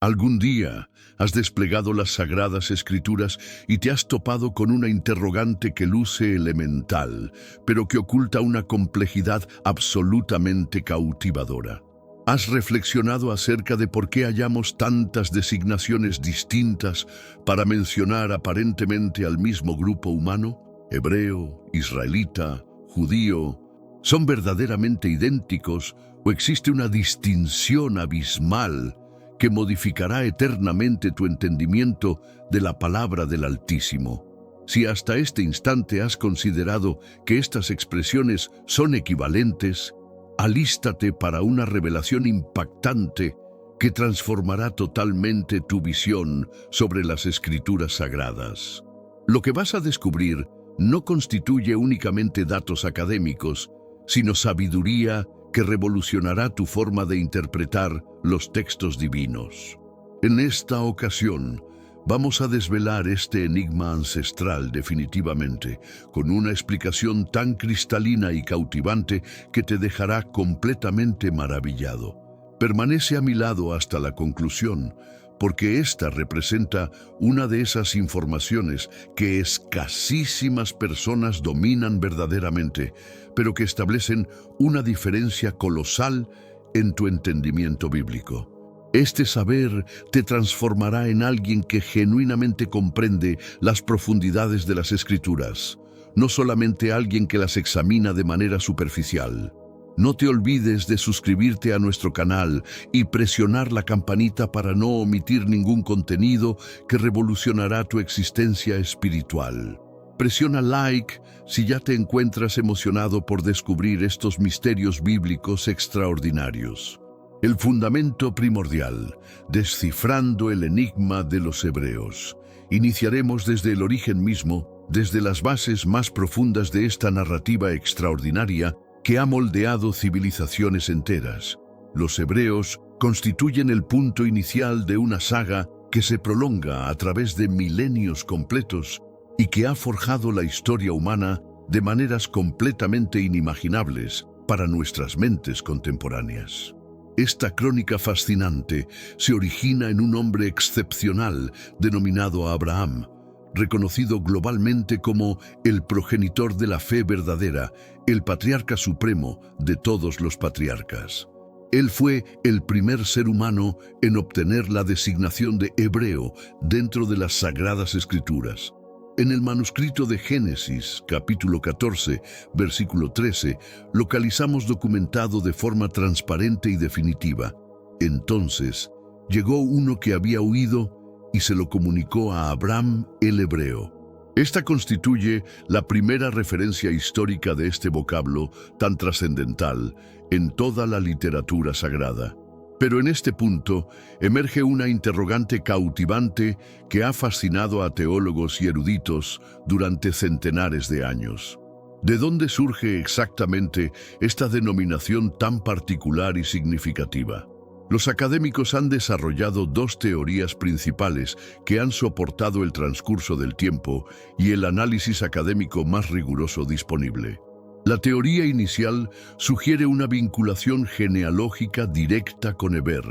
¿Algún día has desplegado las Sagradas Escrituras y te has topado con una interrogante que luce elemental, pero que oculta una complejidad absolutamente cautivadora? ¿Has reflexionado acerca de por qué hallamos tantas designaciones distintas para mencionar aparentemente al mismo grupo humano? Hebreo, israelita, judío. ¿Son verdaderamente idénticos o existe una distinción abismal que modificará eternamente tu entendimiento de la palabra del Altísimo? Si hasta este instante has considerado que estas expresiones son equivalentes, alístate para una revelación impactante que transformará totalmente tu visión sobre las Escrituras Sagradas. Lo que vas a descubrir no constituye únicamente datos académicos, sino sabiduría que revolucionará tu forma de interpretar los textos divinos. En esta ocasión, vamos a desvelar este enigma ancestral definitivamente, con una explicación tan cristalina y cautivante que te dejará completamente maravillado. Permanece a mi lado hasta la conclusión, porque esta representa una de esas informaciones que escasísimas personas dominan verdaderamente, pero que establecen una diferencia colosal en tu entendimiento bíblico. Este saber te transformará en alguien que genuinamente comprende las profundidades de las Escrituras, no solamente alguien que las examina de manera superficial. No te olvides de suscribirte a nuestro canal y presionar la campanita para no omitir ningún contenido que revolucionará tu existencia espiritual. Presiona like si ya te encuentras emocionado por descubrir estos misterios bíblicos extraordinarios. El fundamento primordial, descifrando el enigma de los hebreos. Iniciaremos desde el origen mismo, desde las bases más profundas de esta narrativa extraordinaria que ha moldeado civilizaciones enteras. Los hebreos constituyen el punto inicial de una saga que se prolonga a través de milenios completos y que ha forjado la historia humana de maneras completamente inimaginables para nuestras mentes contemporáneas. Esta crónica fascinante se origina en un hombre excepcional denominado Abraham, reconocido globalmente como el progenitor de la fe verdadera, el patriarca supremo de todos los patriarcas. Él fue el primer ser humano en obtener la designación de hebreo dentro de las Sagradas Escrituras. En el manuscrito de Génesis, capítulo 14, versículo 13, localizamos documentado de forma transparente y definitiva: entonces llegó uno que había huido y se lo comunicó a Abraham el hebreo. Esta constituye la primera referencia histórica de este vocablo tan trascendental en toda la literatura sagrada. Pero en este punto emerge una interrogante cautivante que ha fascinado a teólogos y eruditos durante centenares de años. ¿De dónde surge exactamente esta denominación tan particular y significativa? Los académicos han desarrollado dos teorías principales que han soportado el transcurso del tiempo y el análisis académico más riguroso disponible. La teoría inicial sugiere una vinculación genealógica directa con Eber,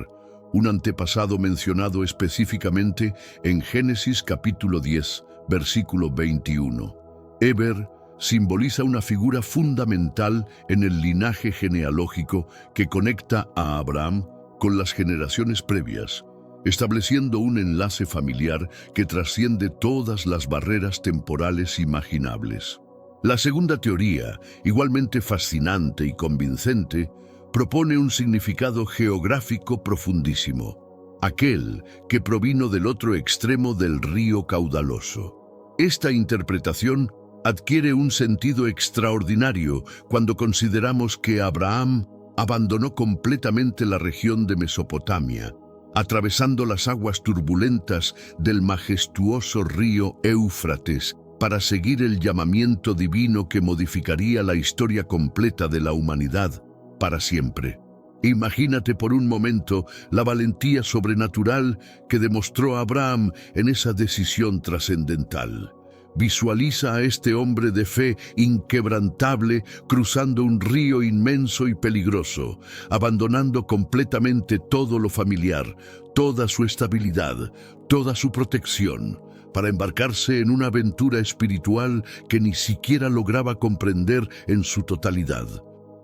un antepasado mencionado específicamente en Génesis capítulo 10, versículo 21. Eber simboliza una figura fundamental en el linaje genealógico que conecta a Abraham con las generaciones previas, estableciendo un enlace familiar que trasciende todas las barreras temporales imaginables. La segunda teoría, igualmente fascinante y convincente, propone un significado geográfico profundísimo, aquel que provino del otro extremo del río caudaloso. Esta interpretación adquiere un sentido extraordinario cuando consideramos que Abraham abandonó completamente la región de Mesopotamia, atravesando las aguas turbulentas del majestuoso río Éufrates para seguir el llamamiento divino que modificaría la historia completa de la humanidad para siempre. Imagínate por un momento la valentía sobrenatural que demostró Abraham en esa decisión trascendental. Visualiza a este hombre de fe inquebrantable cruzando un río inmenso y peligroso, abandonando completamente todo lo familiar, toda su estabilidad, toda su protección, para embarcarse en una aventura espiritual que ni siquiera lograba comprender en su totalidad.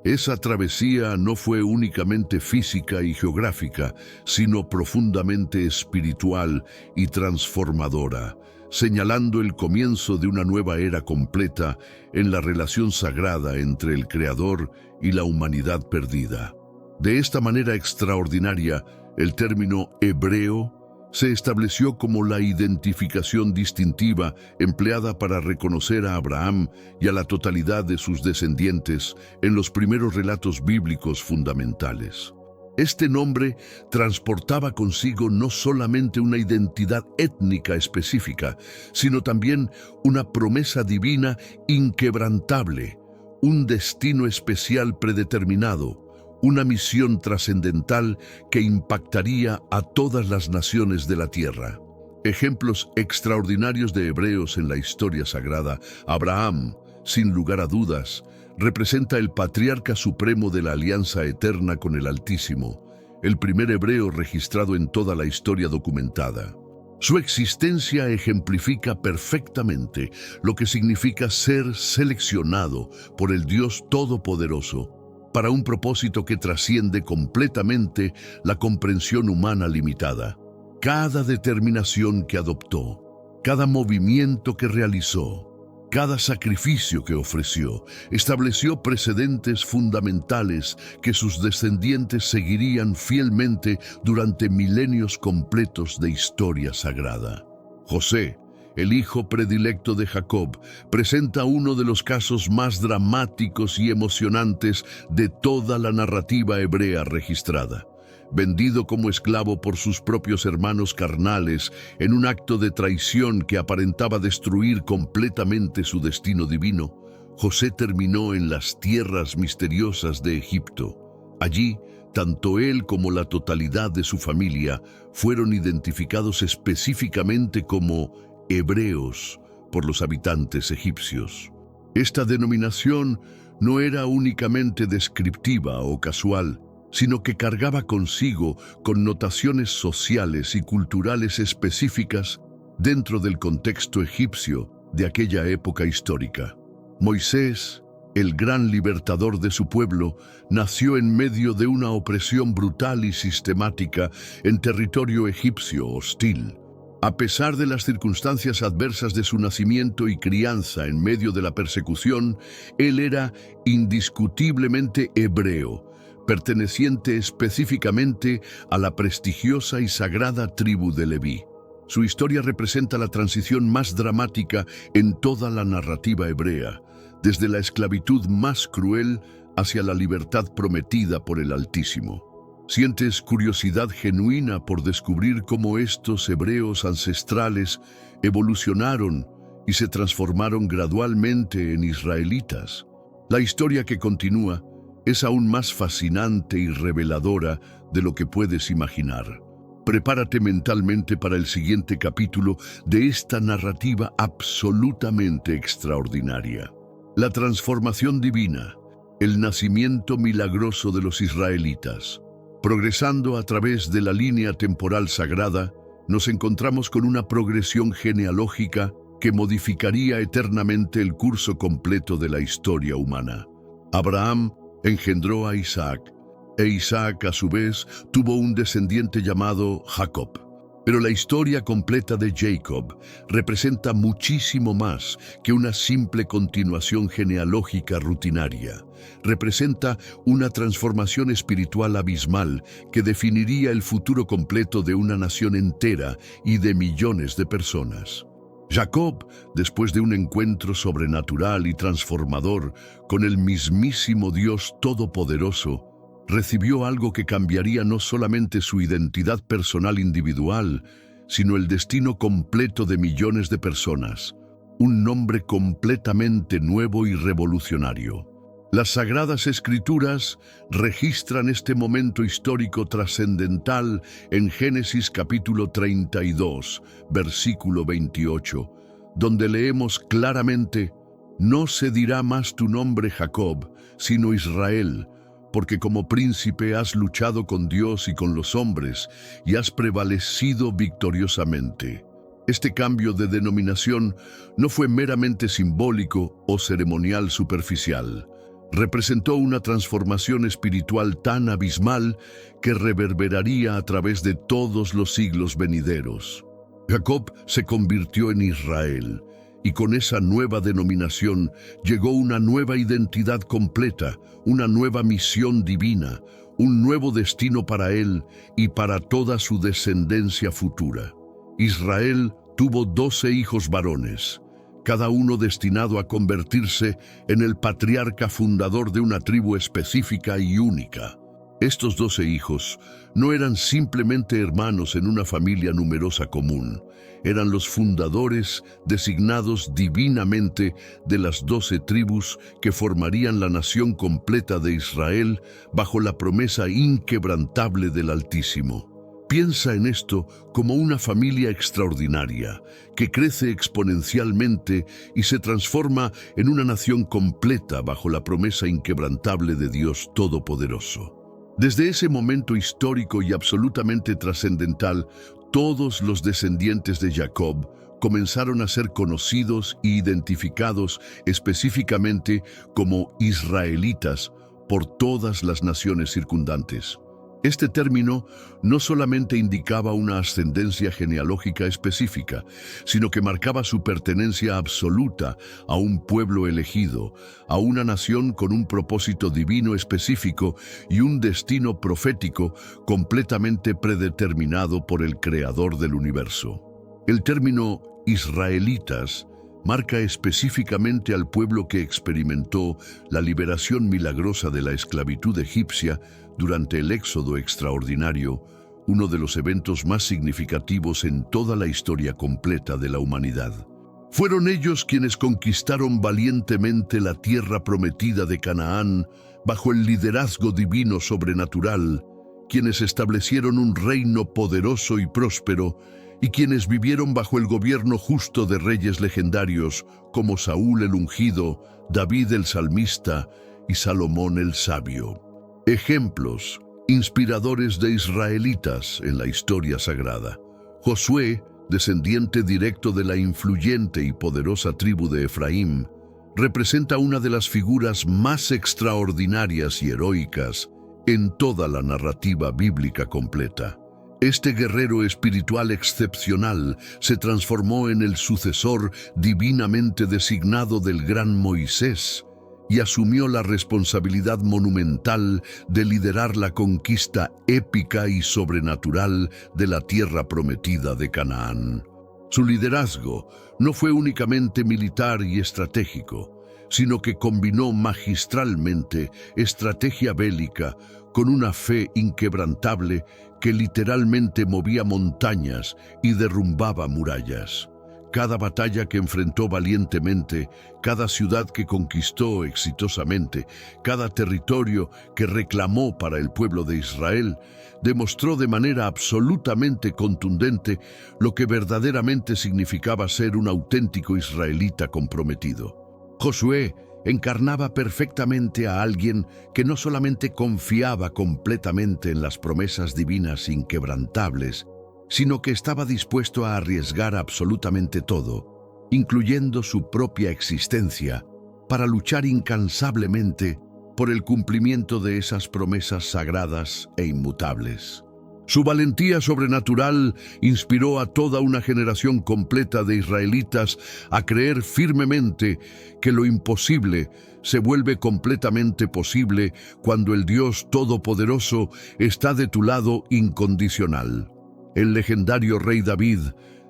Esa travesía no fue únicamente física y geográfica, sino profundamente espiritual y transformadora, señalando el comienzo de una nueva era completa en la relación sagrada entre el Creador y la humanidad perdida. De esta manera extraordinaria, el término hebreo se estableció como la identificación distintiva empleada para reconocer a Abraham y a la totalidad de sus descendientes en los primeros relatos bíblicos fundamentales. Este nombre transportaba consigo no solamente una identidad étnica específica, sino también una promesa divina inquebrantable, un destino especial predeterminado, una misión trascendental que impactaría a todas las naciones de la tierra. Ejemplos extraordinarios de hebreos en la historia sagrada. Abraham, sin lugar a dudas, representa el patriarca supremo de la alianza eterna con el Altísimo, el primer hebreo registrado en toda la historia documentada. Su existencia ejemplifica perfectamente lo que significa ser seleccionado por el Dios Todopoderoso para un propósito que trasciende completamente la comprensión humana limitada. Cada determinación que adoptó, cada movimiento que realizó, cada sacrificio que ofreció, estableció precedentes fundamentales que sus descendientes seguirían fielmente durante milenios completos de historia sagrada. José, el hijo predilecto de Jacob, presenta uno de los casos más dramáticos y emocionantes de toda la narrativa hebrea registrada. Vendido como esclavo por sus propios hermanos carnales en un acto de traición que aparentaba destruir completamente su destino divino, José terminó en las tierras misteriosas de Egipto. Allí, tanto él como la totalidad de su familia fueron identificados específicamente como hebreos por los habitantes egipcios. Esta denominación no era únicamente descriptiva o casual, sino que cargaba consigo connotaciones sociales y culturales específicas dentro del contexto egipcio de aquella época histórica. Moisés, el gran libertador de su pueblo, nació en medio de una opresión brutal y sistemática en territorio egipcio hostil. A pesar de las circunstancias adversas de su nacimiento y crianza en medio de la persecución, él era indiscutiblemente hebreo, perteneciente específicamente a la prestigiosa y sagrada tribu de Leví. Su historia representa la transición más dramática en toda la narrativa hebrea, desde la esclavitud más cruel hacia la libertad prometida por el Altísimo. ¿Sientes curiosidad genuina por descubrir cómo estos hebreos ancestrales evolucionaron y se transformaron gradualmente en israelitas? La historia que continúa es aún más fascinante y reveladora de lo que puedes imaginar. Prepárate mentalmente para el siguiente capítulo de esta narrativa absolutamente extraordinaria. La transformación divina, el nacimiento milagroso de los israelitas. Progresando a través de la línea temporal sagrada, nos encontramos con una progresión genealógica que modificaría eternamente el curso completo de la historia humana. Abraham engendró a Isaac, e Isaac, a su vez, tuvo un descendiente llamado Jacob. Pero la historia completa de Jacob representa muchísimo más que una simple continuación genealógica rutinaria. Representa una transformación espiritual abismal que definiría el futuro completo de una nación entera y de millones de personas. Jacob, después de un encuentro sobrenatural y transformador con el mismísimo Dios Todopoderoso, recibió algo que cambiaría no solamente su identidad personal individual, sino el destino completo de millones de personas, un nombre completamente nuevo y revolucionario. Las Sagradas Escrituras registran este momento histórico trascendental en Génesis capítulo 32, versículo 28, donde leemos claramente: «No se dirá más tu nombre Jacob, sino Israel, porque como príncipe has luchado con Dios y con los hombres, y has prevalecido victoriosamente». Este cambio de denominación no fue meramente simbólico o ceremonial superficial. Representó una transformación espiritual tan abismal que reverberaría a través de todos los siglos venideros. Jacob se convirtió en Israel, y con esa nueva denominación llegó una nueva identidad completa, una nueva misión divina, un nuevo destino para él y para toda su descendencia futura. Israel tuvo 12 hijos varones, cada uno destinado a convertirse en el patriarca fundador de una tribu específica y única. Estos 12 hijos no eran simplemente hermanos en una familia numerosa común, eran los fundadores designados divinamente de las 12 tribus que formarían la nación completa de Israel bajo la promesa inquebrantable del Altísimo. Piensa en esto como una familia extraordinaria, que crece exponencialmente y se transforma en una nación completa bajo la promesa inquebrantable de Dios Todopoderoso. Desde ese momento histórico y absolutamente trascendental, todos los descendientes de Jacob comenzaron a ser conocidos e identificados específicamente como israelitas por todas las naciones circundantes. Este término no solamente indicaba una ascendencia genealógica específica, sino que marcaba su pertenencia absoluta a un pueblo elegido, a una nación con un propósito divino específico y un destino profético completamente predeterminado por el Creador del universo. El término israelitas marca específicamente al pueblo que experimentó la liberación milagrosa de la esclavitud egipcia durante el Éxodo extraordinario, uno de los eventos más significativos en toda la historia completa de la humanidad. Fueron ellos quienes conquistaron valientemente la tierra prometida de Canaán bajo el liderazgo divino sobrenatural, quienes establecieron un reino poderoso y próspero y quienes vivieron bajo el gobierno justo de reyes legendarios como Saúl el ungido, David el salmista y Salomón el sabio. Ejemplos inspiradores de israelitas en la historia sagrada. Josué, descendiente directo de la influyente y poderosa tribu de Efraín, representa una de las figuras más extraordinarias y heroicas en toda la narrativa bíblica completa. Este guerrero espiritual excepcional se transformó en el sucesor divinamente designado del gran Moisés y asumió la responsabilidad monumental de liderar la conquista épica y sobrenatural de la tierra prometida de Canaán. Su liderazgo no fue únicamente militar y estratégico, sino que combinó magistralmente estrategia bélica con una fe inquebrantable que literalmente movía montañas y derrumbaba murallas. Cada batalla que enfrentó valientemente, cada ciudad que conquistó exitosamente, cada territorio que reclamó para el pueblo de Israel, demostró de manera absolutamente contundente lo que verdaderamente significaba ser un auténtico israelita comprometido. Josué encarnaba perfectamente a alguien que no solamente confiaba completamente en las promesas divinas inquebrantables, sino que estaba dispuesto a arriesgar absolutamente todo, incluyendo su propia existencia, para luchar incansablemente por el cumplimiento de esas promesas sagradas e inmutables. Su valentía sobrenatural inspiró a toda una generación completa de israelitas a creer firmemente que lo imposible se vuelve completamente posible cuando el Dios Todopoderoso está de tu lado incondicional. El legendario rey David,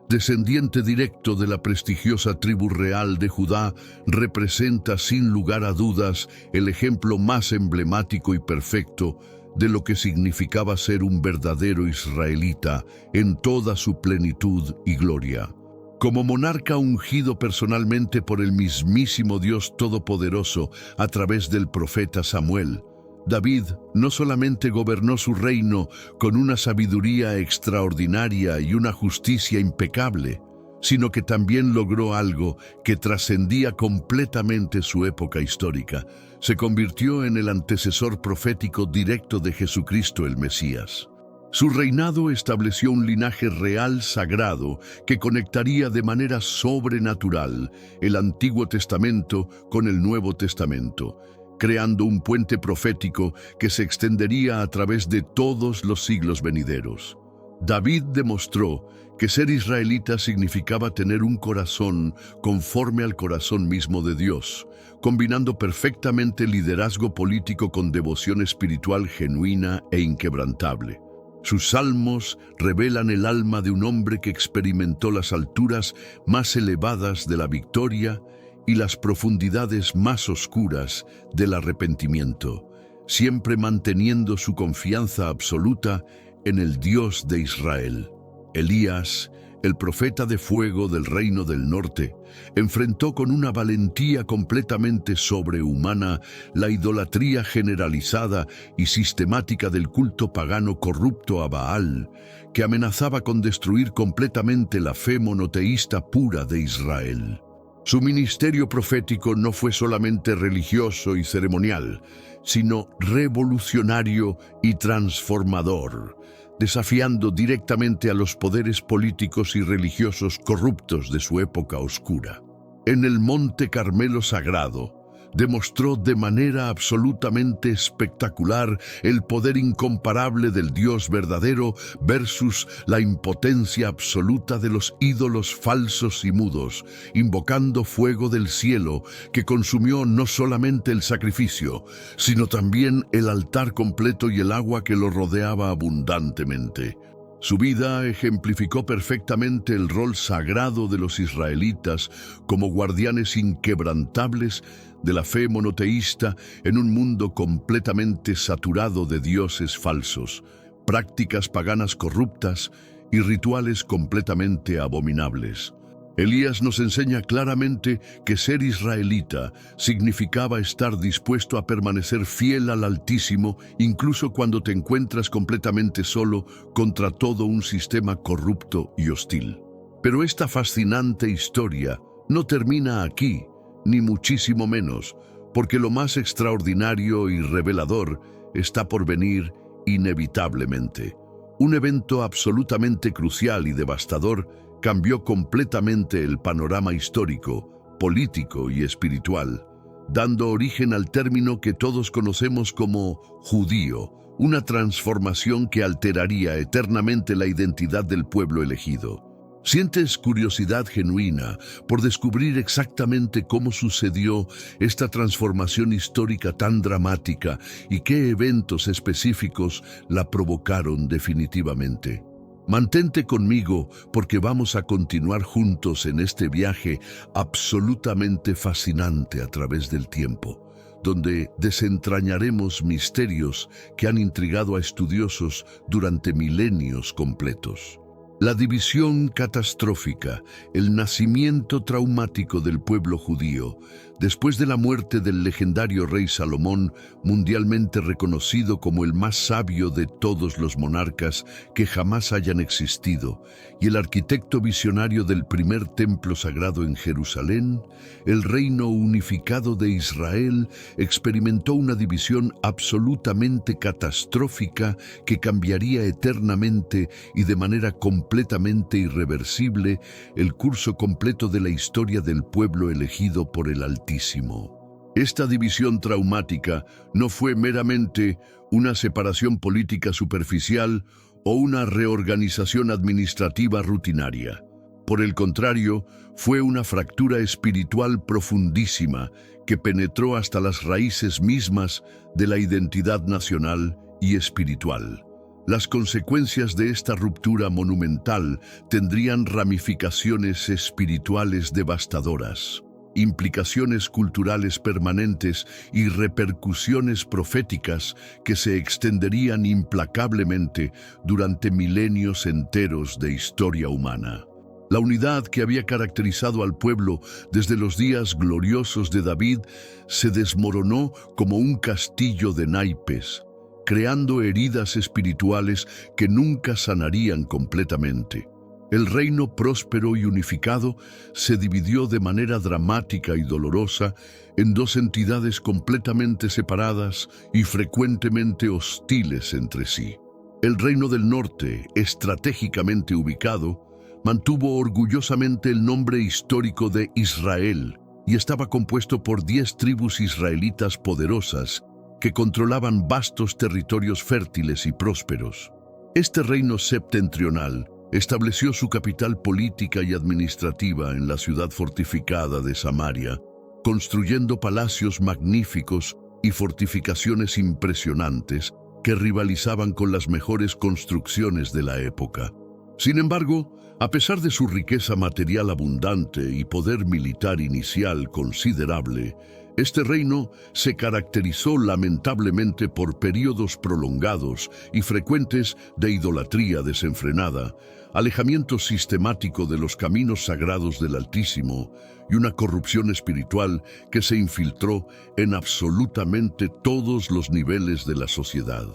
descendiente directo de la prestigiosa tribu real de Judá, representa sin lugar a dudas el ejemplo más emblemático y perfecto de lo que significaba ser un verdadero israelita en toda su plenitud y gloria. Como monarca ungido personalmente por el mismísimo Dios Todopoderoso a través del profeta Samuel, David no solamente gobernó su reino con una sabiduría extraordinaria y una justicia impecable, sino que también logró algo que trascendía completamente su época histórica. Se convirtió en el antecesor profético directo de Jesucristo el Mesías. Su reinado estableció un linaje real sagrado que conectaría de manera sobrenatural el Antiguo Testamento con el Nuevo Testamento, creando un puente profético que se extendería a través de todos los siglos venideros. David demostró que ser israelita significaba tener un corazón conforme al corazón mismo de Dios, combinando perfectamente liderazgo político con devoción espiritual genuina e inquebrantable. Sus salmos revelan el alma de un hombre que experimentó las alturas más elevadas de la victoria y las profundidades más oscuras del arrepentimiento, siempre manteniendo su confianza absoluta en el Dios de Israel. Elías, el profeta de fuego del reino del norte, enfrentó con una valentía completamente sobrehumana la idolatría generalizada y sistemática del culto pagano corrupto a Baal, que amenazaba con destruir completamente la fe monoteísta pura de Israel. Su ministerio profético no fue solamente religioso y ceremonial, sino revolucionario y transformador, desafiando directamente a los poderes políticos y religiosos corruptos de su época oscura. En el Monte Carmelo Sagrado, demostró de manera absolutamente espectacular el poder incomparable del Dios verdadero versus la impotencia absoluta de los ídolos falsos y mudos, invocando fuego del cielo que consumió no solamente el sacrificio, sino también el altar completo y el agua que lo rodeaba abundantemente. Su vida ejemplificó perfectamente el rol sagrado de los israelitas como guardianes inquebrantables de la fe monoteísta en un mundo completamente saturado de dioses falsos, prácticas paganas corruptas y rituales completamente abominables. Elías nos enseña claramente que ser israelita significaba estar dispuesto a permanecer fiel al Altísimo incluso cuando te encuentras completamente solo contra todo un sistema corrupto y hostil. Pero esta fascinante historia no termina aquí, ni muchísimo menos, porque lo más extraordinario y revelador está por venir inevitablemente. Un evento absolutamente crucial y devastador cambió completamente el panorama histórico, político y espiritual, dando origen al término que todos conocemos como judío, una transformación que alteraría eternamente la identidad del pueblo elegido. ¿Sientes curiosidad genuina por descubrir exactamente cómo sucedió esta transformación histórica tan dramática y qué eventos específicos la provocaron definitivamente? Mantente conmigo porque vamos a continuar juntos en este viaje absolutamente fascinante a través del tiempo, donde desentrañaremos misterios que han intrigado a estudiosos durante milenios completos. La división catastrófica, el nacimiento traumático del pueblo judío, después de la muerte del legendario rey Salomón, mundialmente reconocido como el más sabio de todos los monarcas que jamás hayan existido, y el arquitecto visionario del primer templo sagrado en Jerusalén, el reino unificado de Israel experimentó una división absolutamente catastrófica que cambiaría eternamente y de manera completamente irreversible el curso completo de la historia del pueblo elegido por el Altísimo. Esta división traumática no fue meramente una separación política superficial o una reorganización administrativa rutinaria. Por el contrario, fue una fractura espiritual profundísima que penetró hasta las raíces mismas de la identidad nacional y espiritual. Las consecuencias de esta ruptura monumental tendrían ramificaciones espirituales devastadoras, implicaciones culturales permanentes y repercusiones proféticas que se extenderían implacablemente durante milenios enteros de historia humana. La unidad que había caracterizado al pueblo desde los días gloriosos de David se desmoronó como un castillo de naipes, creando heridas espirituales que nunca sanarían completamente. El reino próspero y unificado se dividió de manera dramática y dolorosa en dos entidades completamente separadas y frecuentemente hostiles entre sí. El reino del norte, estratégicamente ubicado, mantuvo orgullosamente el nombre histórico de Israel y estaba compuesto por 10 tribus israelitas poderosas que controlaban vastos territorios fértiles y prósperos. Este reino septentrional estableció su capital política y administrativa en la ciudad fortificada de Samaria, construyendo palacios magníficos y fortificaciones impresionantes que rivalizaban con las mejores construcciones de la época. Sin embargo, a pesar de su riqueza material abundante y poder militar inicial considerable, este reino se caracterizó lamentablemente por periodos prolongados y frecuentes de idolatría desenfrenada, alejamiento sistemático de los caminos sagrados del Altísimo y una corrupción espiritual que se infiltró en absolutamente todos los niveles de la sociedad.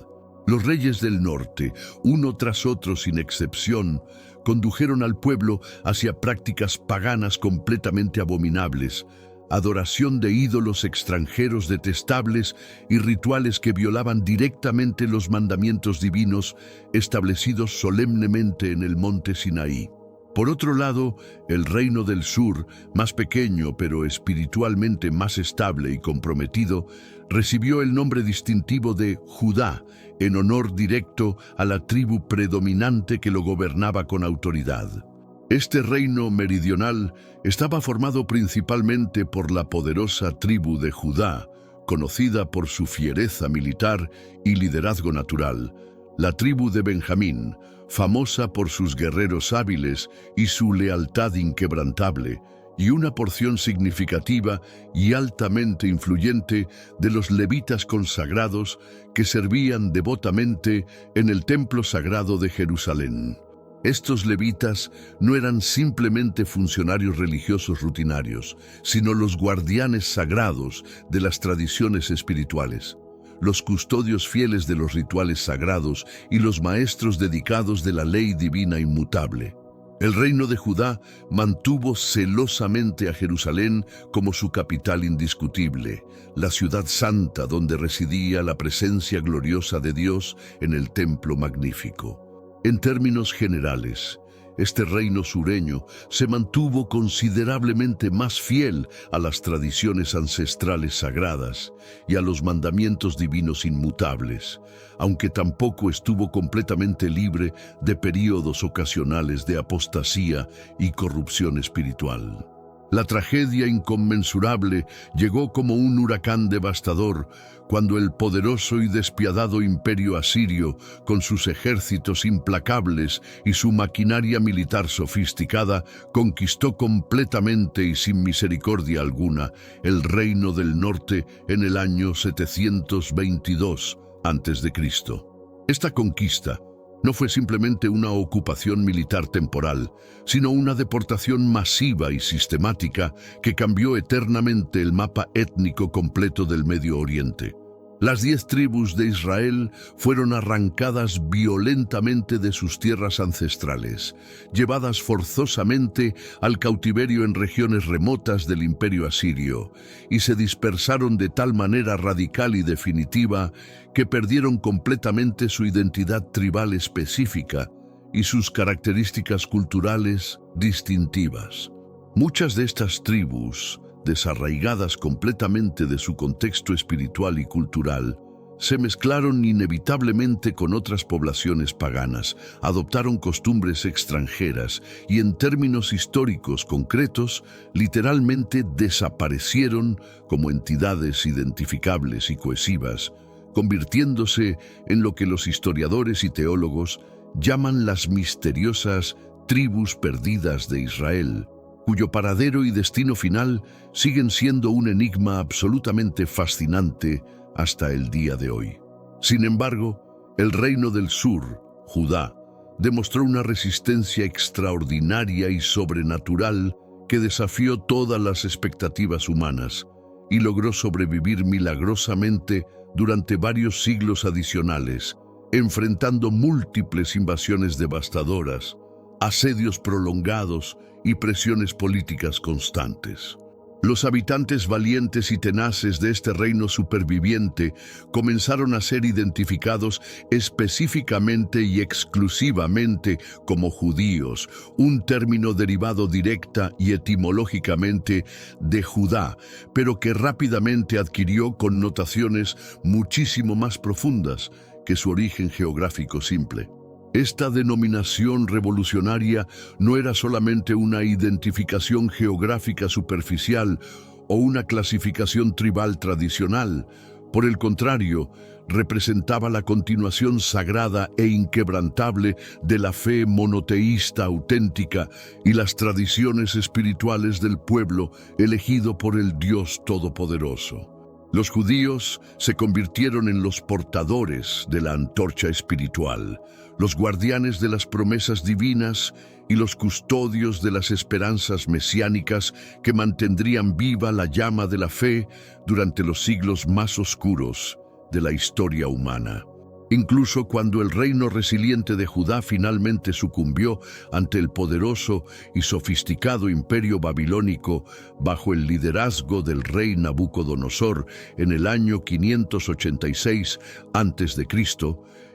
Los reyes del norte, uno tras otro sin excepción, condujeron al pueblo hacia prácticas paganas completamente abominables, adoración de ídolos extranjeros detestables y rituales que violaban directamente los mandamientos divinos establecidos solemnemente en el monte Sinaí. Por otro lado, el reino del sur, más pequeño pero espiritualmente más estable y comprometido, recibió el nombre distintivo de Judá, en honor directo a la tribu predominante que lo gobernaba con autoridad. Este reino meridional estaba formado principalmente por la poderosa tribu de Judá, conocida por su fiereza militar y liderazgo natural, la tribu de Benjamín, famosa por sus guerreros hábiles y su lealtad inquebrantable, y una porción significativa y altamente influyente de los levitas consagrados que servían devotamente en el templo sagrado de Jerusalén. Estos levitas no eran simplemente funcionarios religiosos rutinarios, sino los guardianes sagrados de las tradiciones espirituales, los custodios fieles de los rituales sagrados y los maestros dedicados de la ley divina inmutable. El reino de Judá mantuvo celosamente a Jerusalén como su capital indiscutible, la ciudad santa donde residía la presencia gloriosa de Dios en el templo magnífico. En términos generales, este reino sureño se mantuvo considerablemente más fiel a las tradiciones ancestrales sagradas y a los mandamientos divinos inmutables, aunque tampoco estuvo completamente libre de períodos ocasionales de apostasía y corrupción espiritual. La tragedia inconmensurable llegó como un huracán devastador cuando el poderoso y despiadado imperio asirio, con sus ejércitos implacables y su maquinaria militar sofisticada, conquistó completamente y sin misericordia alguna el reino del norte en el año 722 a.C. Esta conquista no fue simplemente una ocupación militar temporal, sino una deportación masiva y sistemática que cambió eternamente el mapa étnico completo del Medio Oriente. Las 10 tribus de Israel fueron arrancadas violentamente de sus tierras ancestrales, llevadas forzosamente al cautiverio en regiones remotas del Imperio Asirio, y se dispersaron de tal manera radical y definitiva que perdieron completamente su identidad tribal específica y sus características culturales distintivas. Muchas de estas tribus, desarraigadas completamente de su contexto espiritual y cultural, se mezclaron inevitablemente con otras poblaciones paganas, adoptaron costumbres extranjeras y, en términos históricos concretos, literalmente desaparecieron como entidades identificables y cohesivas, convirtiéndose en lo que los historiadores y teólogos llaman las misteriosas tribus perdidas de Israel, cuyo paradero y destino final siguen siendo un enigma absolutamente fascinante hasta el día de hoy. Sin embargo, el reino del sur, Judá, demostró una resistencia extraordinaria y sobrenatural que desafió todas las expectativas humanas y logró sobrevivir milagrosamente durante varios siglos adicionales, enfrentando múltiples invasiones devastadoras, asedios prolongados y presiones políticas constantes. Los habitantes valientes y tenaces de este reino superviviente comenzaron a ser identificados específicamente y exclusivamente como judíos, un término derivado directa y etimológicamente de Judá, pero que rápidamente adquirió connotaciones muchísimo más profundas que su origen geográfico simple. Esta denominación revolucionaria no era solamente una identificación geográfica superficial o una clasificación tribal tradicional. Por el contrario, representaba la continuación sagrada e inquebrantable de la fe monoteísta auténtica y las tradiciones espirituales del pueblo elegido por el Dios Todopoderoso. Los judíos se convirtieron en los portadores de la antorcha espiritual, los guardianes de las promesas divinas y los custodios de las esperanzas mesiánicas que mantendrían viva la llama de la fe durante los siglos más oscuros de la historia humana. Incluso cuando el reino resiliente de Judá finalmente sucumbió ante el poderoso y sofisticado imperio babilónico bajo el liderazgo del rey Nabucodonosor en el año 586 a.C.,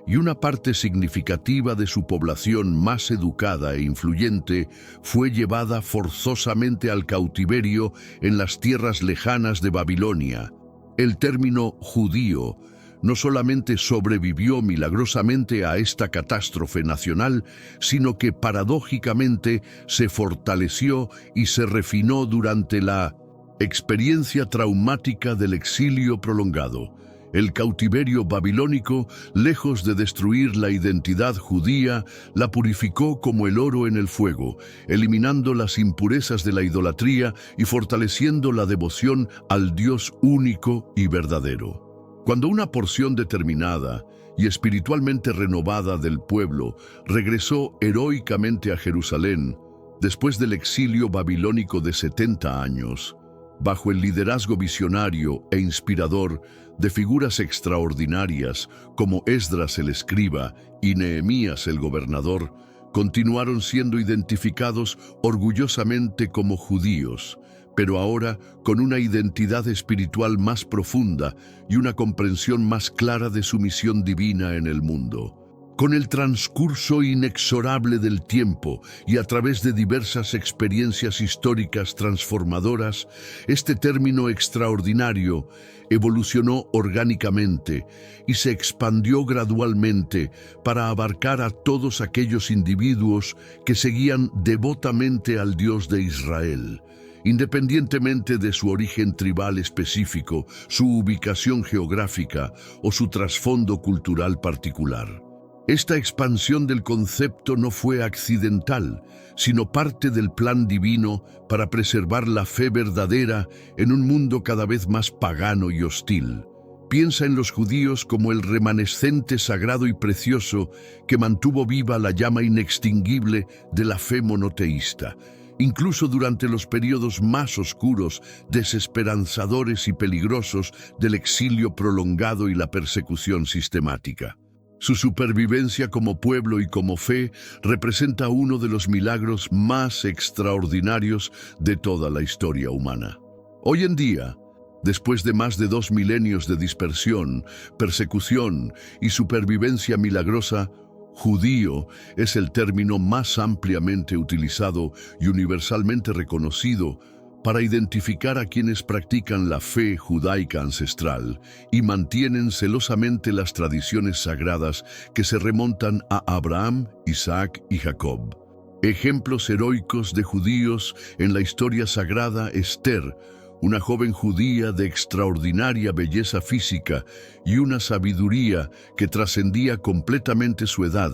y una parte significativa de su población más educada e influyente fue llevada forzosamente al cautiverio en las tierras lejanas de Babilonia. El término judío no solamente sobrevivió milagrosamente a esta catástrofe nacional, sino que paradójicamente se fortaleció y se refinó durante la experiencia traumática del exilio prolongado. El cautiverio babilónico, lejos de destruir la identidad judía, la purificó como el oro en el fuego, eliminando las impurezas de la idolatría y fortaleciendo la devoción al Dios único y verdadero. Cuando una porción determinada y espiritualmente renovada del pueblo regresó heroicamente a Jerusalén, después del exilio babilónico de 70 años, bajo el liderazgo visionario e inspirador de figuras extraordinarias como Esdras el escriba y Nehemías el gobernador, continuaron siendo identificados orgullosamente como judíos, pero ahora con una identidad espiritual más profunda y una comprensión más clara de su misión divina en el mundo. Con el transcurso inexorable del tiempo y a través de diversas experiencias históricas transformadoras, este término extraordinario evolucionó orgánicamente y se expandió gradualmente para abarcar a todos aquellos individuos que seguían devotamente al Dios de Israel, independientemente de su origen tribal específico, su ubicación geográfica o su trasfondo cultural particular. Esta expansión del concepto no fue accidental, sino parte del plan divino para preservar la fe verdadera en un mundo cada vez más pagano y hostil. Piensa en los judíos como el remanescente sagrado y precioso que mantuvo viva la llama inextinguible de la fe monoteísta, incluso durante los periodos más oscuros, desesperanzadores y peligrosos del exilio prolongado y la persecución sistemática. Su supervivencia como pueblo y como fe representa uno de los milagros más extraordinarios de toda la historia humana. Hoy en día, después de más de 2 milenios de dispersión, persecución y supervivencia milagrosa, judío es el término más ampliamente utilizado y universalmente reconocido para identificar a quienes practican la fe judaica ancestral y mantienen celosamente las tradiciones sagradas que se remontan a Abraham, Isaac y Jacob. Ejemplos heroicos de judíos en la historia sagrada: Esther, una joven judía de extraordinaria belleza física y una sabiduría que trascendía completamente su edad,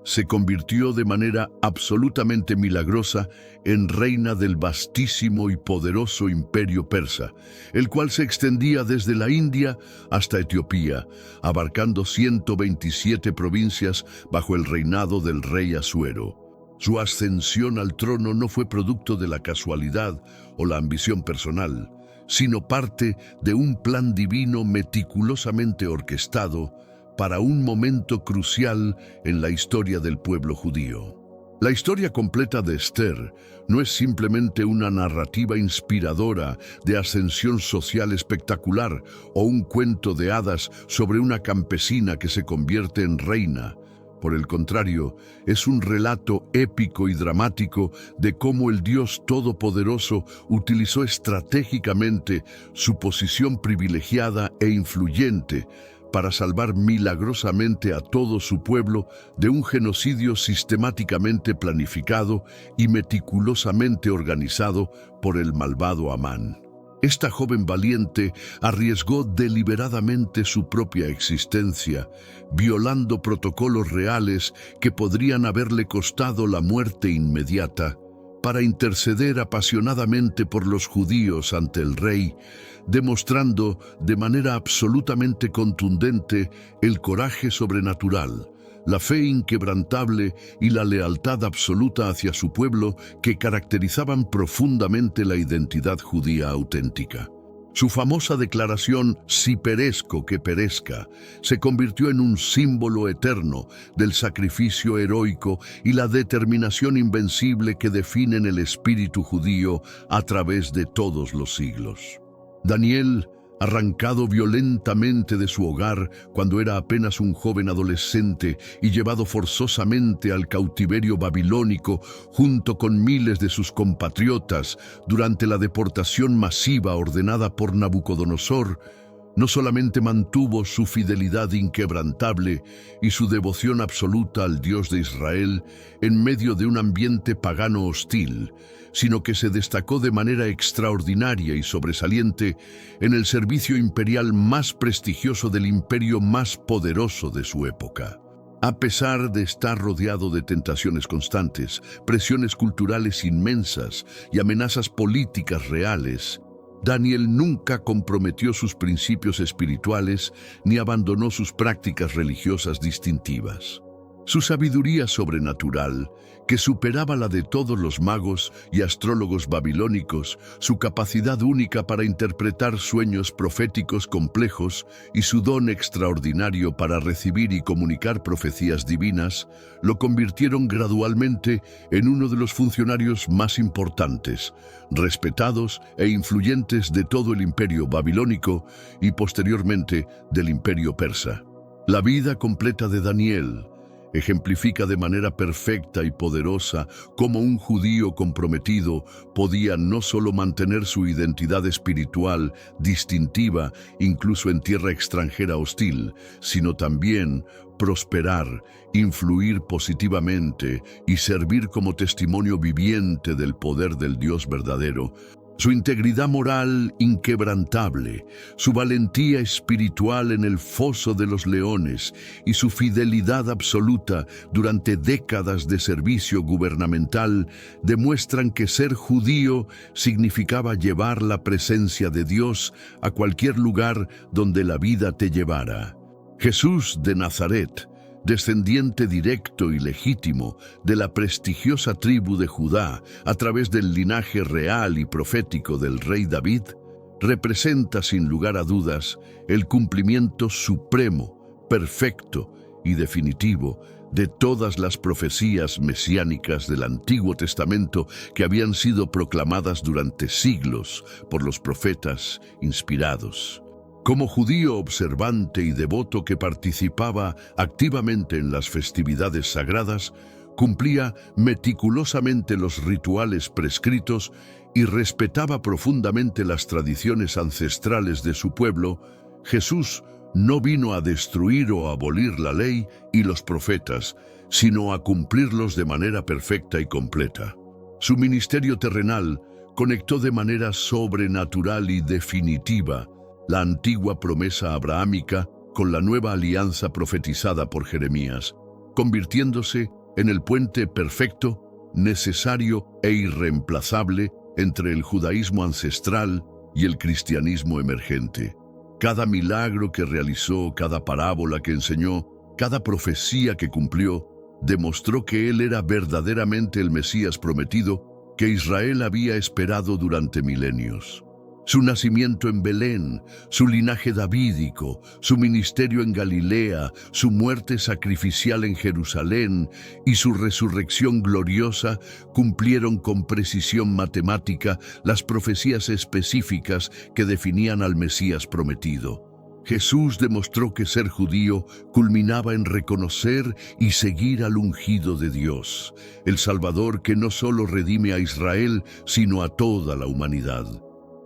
se convirtió de manera absolutamente milagrosa en reina del vastísimo y poderoso imperio persa, el cual se extendía desde la India hasta Etiopía, abarcando 127 provincias bajo el reinado del rey Asuero. Su ascensión al trono no fue producto de la casualidad o la ambición personal, sino parte de un plan divino meticulosamente orquestado para un momento crucial en la historia del pueblo judío. La historia completa de Esther no es simplemente una narrativa inspiradora de ascensión social espectacular o un cuento de hadas sobre una campesina que se convierte en reina. Por el contrario, es un relato épico y dramático de cómo el Dios Todopoderoso utilizó estratégicamente su posición privilegiada e influyente para salvar milagrosamente a todo su pueblo de un genocidio sistemáticamente planificado y meticulosamente organizado por el malvado Amán. Esta joven valiente arriesgó deliberadamente su propia existencia, violando protocolos reales que podrían haberle costado la muerte inmediata, para interceder apasionadamente por los judíos ante el rey, demostrando de manera absolutamente contundente el coraje sobrenatural, la fe inquebrantable y la lealtad absoluta hacia su pueblo que caracterizaban profundamente la identidad judía auténtica. Su famosa declaración «Si perezco, que perezca» se convirtió en un símbolo eterno del sacrificio heroico y la determinación invencible que definen el espíritu judío a través de todos los siglos. Daniel, arrancado violentamente de su hogar cuando era apenas un joven adolescente y llevado forzosamente al cautiverio babilónico junto con miles de sus compatriotas durante la deportación masiva ordenada por Nabucodonosor, no solamente mantuvo su fidelidad inquebrantable y su devoción absoluta al Dios de Israel en medio de un ambiente pagano hostil, sino que se destacó de manera extraordinaria y sobresaliente en el servicio imperial más prestigioso del imperio más poderoso de su época. A pesar de estar rodeado de tentaciones constantes, presiones culturales inmensas y amenazas políticas reales, Daniel nunca comprometió sus principios espirituales ni abandonó sus prácticas religiosas distintivas. Su sabiduría sobrenatural, que superaba la de todos los magos y astrólogos babilónicos, su capacidad única para interpretar sueños proféticos complejos y su don extraordinario para recibir y comunicar profecías divinas, lo convirtieron gradualmente en uno de los funcionarios más importantes, respetados e influyentes de todo el imperio babilónico y posteriormente del imperio persa. La vida completa de Daniel ejemplifica de manera perfecta y poderosa cómo un judío comprometido podía no solo mantener su identidad espiritual distintiva incluso en tierra extranjera hostil, sino también prosperar, influir positivamente y servir como testimonio viviente del poder del Dios verdadero. Su integridad moral inquebrantable, su valentía espiritual en el foso de los leones y su fidelidad absoluta durante décadas de servicio gubernamental demuestran que ser judío significaba llevar la presencia de Dios a cualquier lugar donde la vida te llevara. Jesús de Nazaret, descendiente directo y legítimo de la prestigiosa tribu de Judá a través del linaje real y profético del rey David, representa sin lugar a dudas el cumplimiento supremo, perfecto y definitivo de todas las profecías mesiánicas del Antiguo Testamento que habían sido proclamadas durante siglos por los profetas inspirados. Como judío observante y devoto que participaba activamente en las festividades sagradas, cumplía meticulosamente los rituales prescritos y respetaba profundamente las tradiciones ancestrales de su pueblo, Jesús no vino a destruir o abolir la ley y los profetas, sino a cumplirlos de manera perfecta y completa. Su ministerio terrenal conectó de manera sobrenatural y definitiva la antigua promesa abrahámica con la nueva alianza profetizada por Jeremías, convirtiéndose en el puente perfecto, necesario e irreemplazable entre el judaísmo ancestral y el cristianismo emergente. Cada milagro que realizó, cada parábola que enseñó, cada profecía que cumplió, demostró que él era verdaderamente el Mesías prometido que Israel había esperado durante milenios. Su nacimiento en Belén, su linaje davídico, su ministerio en Galilea, su muerte sacrificial en Jerusalén y su resurrección gloriosa cumplieron con precisión matemática las profecías específicas que definían al Mesías prometido. Jesús demostró que ser judío culminaba en reconocer y seguir al ungido de Dios, el Salvador que no solo redime a Israel, sino a toda la humanidad.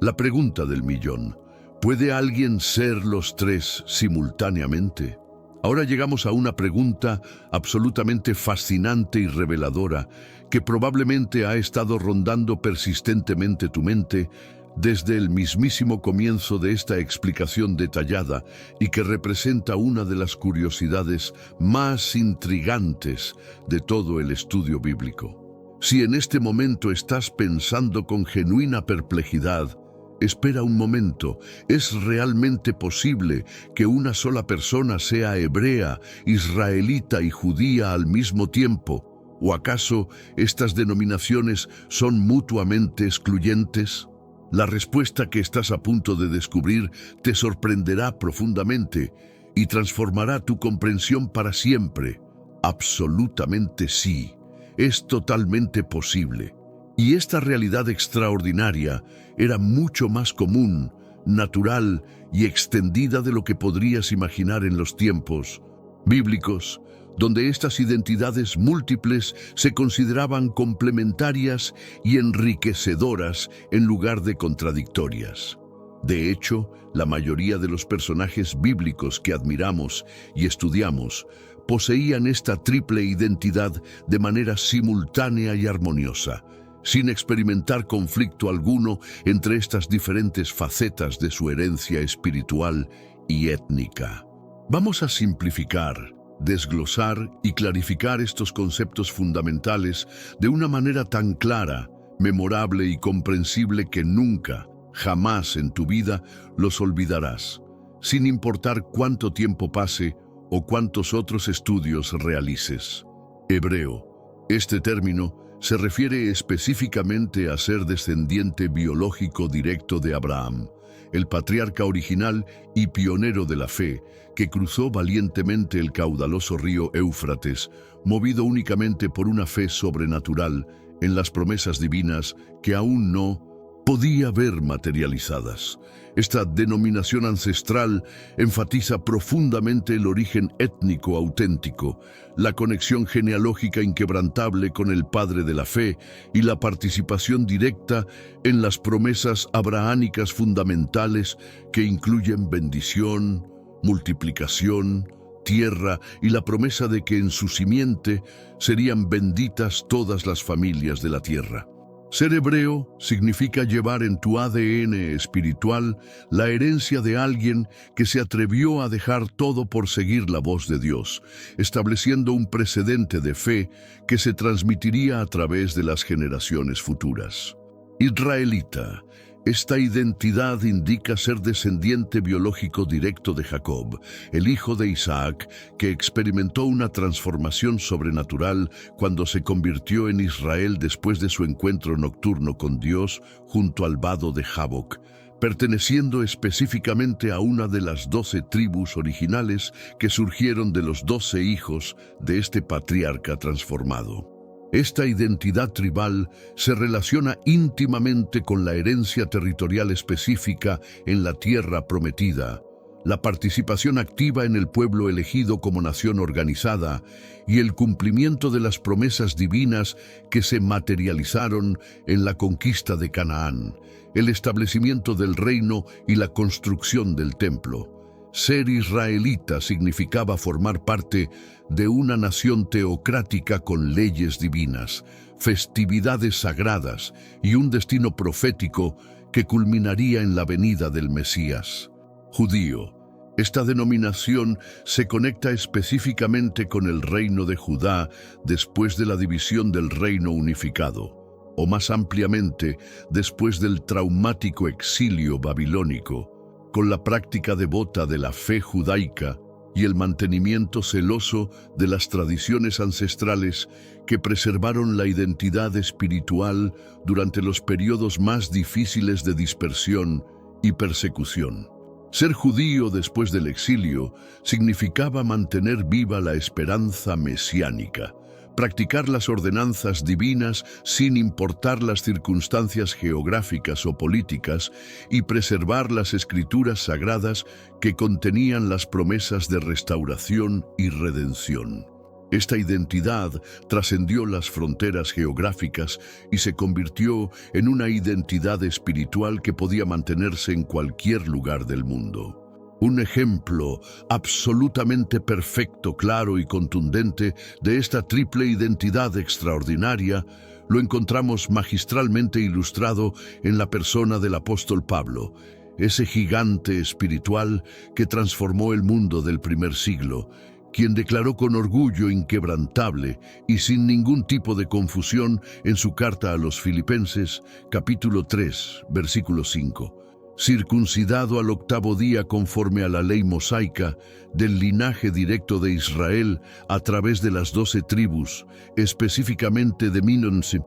La pregunta del millón: ¿puede alguien ser los tres simultáneamente? Ahora llegamos a una pregunta absolutamente fascinante y reveladora que probablemente ha estado rondando persistentemente tu mente desde el mismísimo comienzo de esta explicación detallada y que representa una de las curiosidades más intrigantes de todo el estudio bíblico. Si en este momento estás pensando con genuina perplejidad, espera un momento. ¿Es realmente posible que una sola persona sea hebrea, israelita y judía al mismo tiempo? ¿O acaso estas denominaciones son mutuamente excluyentes? La respuesta que estás a punto de descubrir te sorprenderá profundamente y transformará tu comprensión para siempre. Absolutamente sí, es totalmente posible. Y esta realidad extraordinaria era mucho más común, natural y extendida de lo que podrías imaginar en los tiempos bíblicos, donde estas identidades múltiples se consideraban complementarias y enriquecedoras en lugar de contradictorias. De hecho, la mayoría de los personajes bíblicos que admiramos y estudiamos poseían esta triple identidad de manera simultánea y armoniosa, sin experimentar conflicto alguno entre estas diferentes facetas de su herencia espiritual y étnica. Vamos a simplificar, desglosar y clarificar estos conceptos fundamentales de una manera tan clara, memorable y comprensible que nunca, jamás en tu vida los olvidarás, sin importar cuánto tiempo pase o cuántos otros estudios realices. Hebreo. Este término se refiere específicamente a ser descendiente biológico directo de Abraham, el patriarca original y pionero de la fe, que cruzó valientemente el caudaloso río Éufrates, movido únicamente por una fe sobrenatural en las promesas divinas que aún no podía ver materializadas. Esta denominación ancestral enfatiza profundamente el origen étnico auténtico, la conexión genealógica inquebrantable con el Padre de la fe y la participación directa en las promesas abrahámicas fundamentales que incluyen bendición, multiplicación, tierra y la promesa de que en su simiente serían benditas todas las familias de la tierra. Ser hebreo significa llevar en tu ADN espiritual la herencia de alguien que se atrevió a dejar todo por seguir la voz de Dios, estableciendo un precedente de fe que se transmitiría a través de las generaciones futuras. Israelita. Esta identidad indica ser descendiente biológico directo de Jacob, el hijo de Isaac, que experimentó una transformación sobrenatural cuando se convirtió en Israel después de su encuentro nocturno con Dios junto al vado de Jaboc, perteneciendo específicamente a una de las 12 tribus originales que surgieron de los 12 hijos de este patriarca transformado. Esta identidad tribal se relaciona íntimamente con la herencia territorial específica en la tierra prometida, la participación activa en el pueblo elegido como nación organizada y el cumplimiento de las promesas divinas que se materializaron en la conquista de Canaán, el establecimiento del reino y la construcción del templo. Ser israelita significaba formar parte de una nación teocrática con leyes divinas, festividades sagradas y un destino profético que culminaría en la venida del Mesías. Judío. Esta denominación se conecta específicamente con el reino de Judá después de la división del reino unificado, o más ampliamente, después del traumático exilio babilónico. Con la práctica devota de la fe judaica, y el mantenimiento celoso de las tradiciones ancestrales que preservaron la identidad espiritual durante los periodos más difíciles de dispersión y persecución. Ser judío después del exilio significaba mantener viva la esperanza mesiánica, practicar las ordenanzas divinas sin importar las circunstancias geográficas o políticas y preservar las escrituras sagradas que contenían las promesas de restauración y redención. Esta identidad trascendió las fronteras geográficas y se convirtió en una identidad espiritual que podía mantenerse en cualquier lugar del mundo. Un ejemplo absolutamente perfecto, claro y contundente de esta triple identidad extraordinaria lo encontramos magistralmente ilustrado en la persona del apóstol Pablo, ese gigante espiritual que transformó el mundo del primer siglo, quien declaró con orgullo inquebrantable y sin ningún tipo de confusión en su carta a los Filipenses, capítulo 3, versículo 5. Circuncidado al 8º día conforme a la ley mosaica, del linaje directo de Israel a través de las 12 tribus, específicamente de Manassés,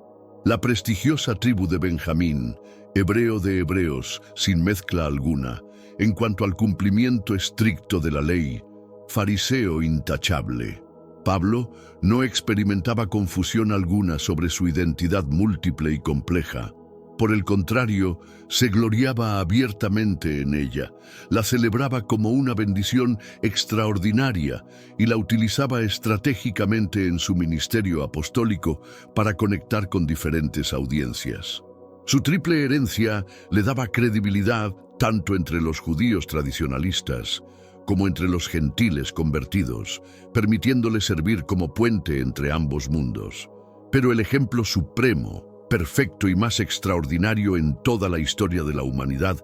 la prestigiosa tribu de Benjamín, hebreo de hebreos, sin mezcla alguna, en cuanto al cumplimiento estricto de la ley, fariseo intachable. Pablo no experimentaba confusión alguna sobre su identidad múltiple y compleja. Por el contrario, se gloriaba abiertamente en ella, la celebraba como una bendición extraordinaria y la utilizaba estratégicamente en su ministerio apostólico para conectar con diferentes audiencias. Su triple herencia le daba credibilidad tanto entre los judíos tradicionalistas como entre los gentiles convertidos, permitiéndole servir como puente entre ambos mundos. Pero el ejemplo supremo, perfecto y más extraordinario en toda la historia de la humanidad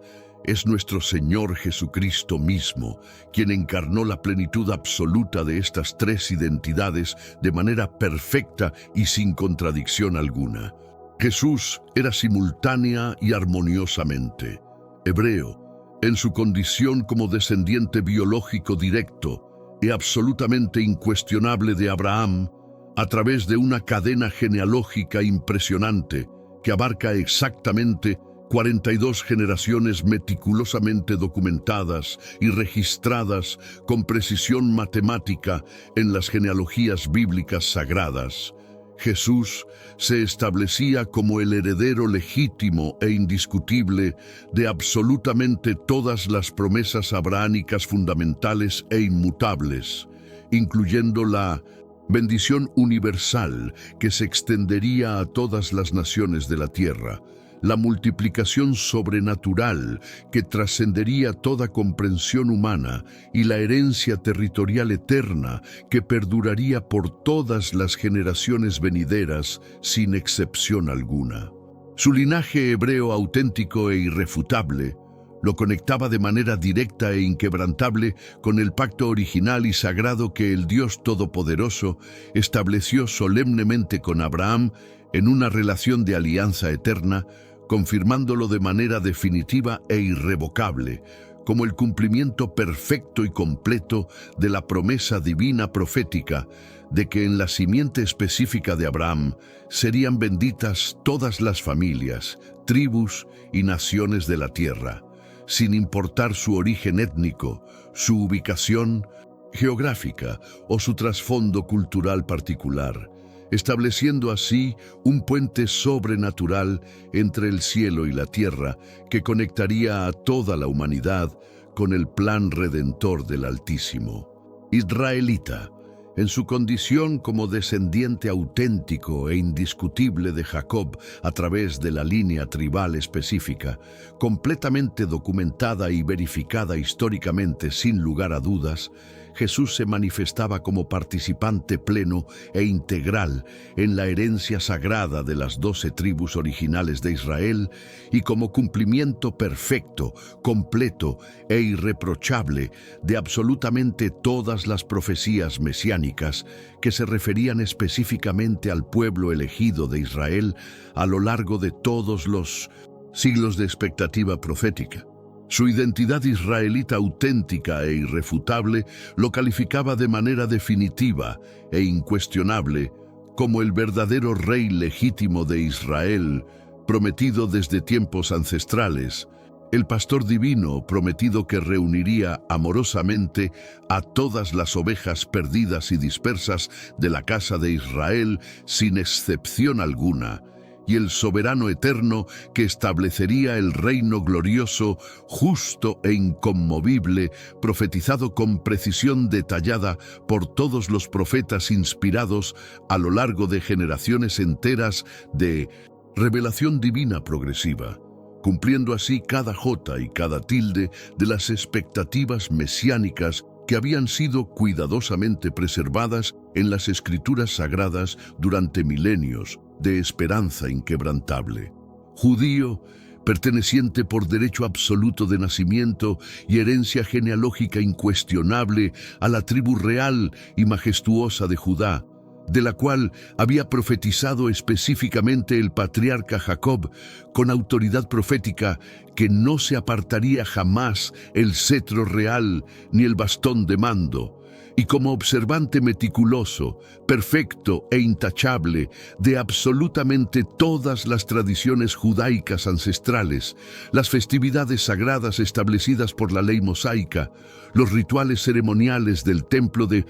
es nuestro Señor Jesucristo mismo, quien encarnó la plenitud absoluta de estas tres identidades de manera perfecta y sin contradicción alguna. Jesús era simultánea y armoniosamente hebreo, en su condición como descendiente biológico directo y absolutamente incuestionable de Abraham, a través de una cadena genealógica impresionante que abarca exactamente 42 generaciones meticulosamente documentadas y registradas con precisión matemática en las genealogías bíblicas sagradas. Jesús se establecía como el heredero legítimo e indiscutible de absolutamente todas las promesas abrahámicas fundamentales e inmutables, incluyendo la bendición universal que se extendería a todas las naciones de la tierra, la multiplicación sobrenatural que trascendería toda comprensión humana y la herencia territorial eterna que perduraría por todas las generaciones venideras sin excepción alguna. Su linaje hebreo auténtico e irrefutable lo conectaba de manera directa e inquebrantable con el pacto original y sagrado que el Dios Todopoderoso estableció solemnemente con Abraham en una relación de alianza eterna, confirmándolo de manera definitiva e irrevocable, como el cumplimiento perfecto y completo de la promesa divina profética de que en la simiente específica de Abraham serían benditas todas las familias, tribus y naciones de la tierra, sin importar su origen étnico, su ubicación geográfica o su trasfondo cultural particular, estableciendo así un puente sobrenatural entre el cielo y la tierra que conectaría a toda la humanidad con el plan redentor del Altísimo. Israelita, en su condición como descendiente auténtico e indiscutible de Jacob a través de la línea tribal específica, completamente documentada y verificada históricamente sin lugar a dudas, Jesús se manifestaba como participante pleno e integral en la herencia sagrada de las 12 tribus originales de Israel y como cumplimiento perfecto, completo e irreprochable de absolutamente todas las profecías mesiánicas que se referían específicamente al pueblo elegido de Israel a lo largo de todos los siglos de expectativa profética. Su identidad israelita auténtica e irrefutable lo calificaba de manera definitiva e incuestionable como el verdadero rey legítimo de Israel, prometido desde tiempos ancestrales, el pastor divino prometido que reuniría amorosamente a todas las ovejas perdidas y dispersas de la casa de Israel sin excepción alguna, y el soberano eterno que establecería el reino glorioso, justo e inconmovible, profetizado con precisión detallada por todos los profetas inspirados a lo largo de generaciones enteras de revelación divina progresiva, cumpliendo así cada jota y cada tilde de las expectativas mesiánicas que habían sido cuidadosamente preservadas en las escrituras sagradas durante milenios de esperanza inquebrantable. Judío, perteneciente por derecho absoluto de nacimiento y herencia genealógica incuestionable a la tribu real y majestuosa de Judá, de la cual había profetizado específicamente el patriarca Jacob con autoridad profética que no se apartaría jamás el cetro real ni el bastón de mando, y como observante meticuloso, perfecto e intachable de absolutamente todas las tradiciones judaicas ancestrales, las festividades sagradas establecidas por la ley mosaica, los rituales ceremoniales del templo de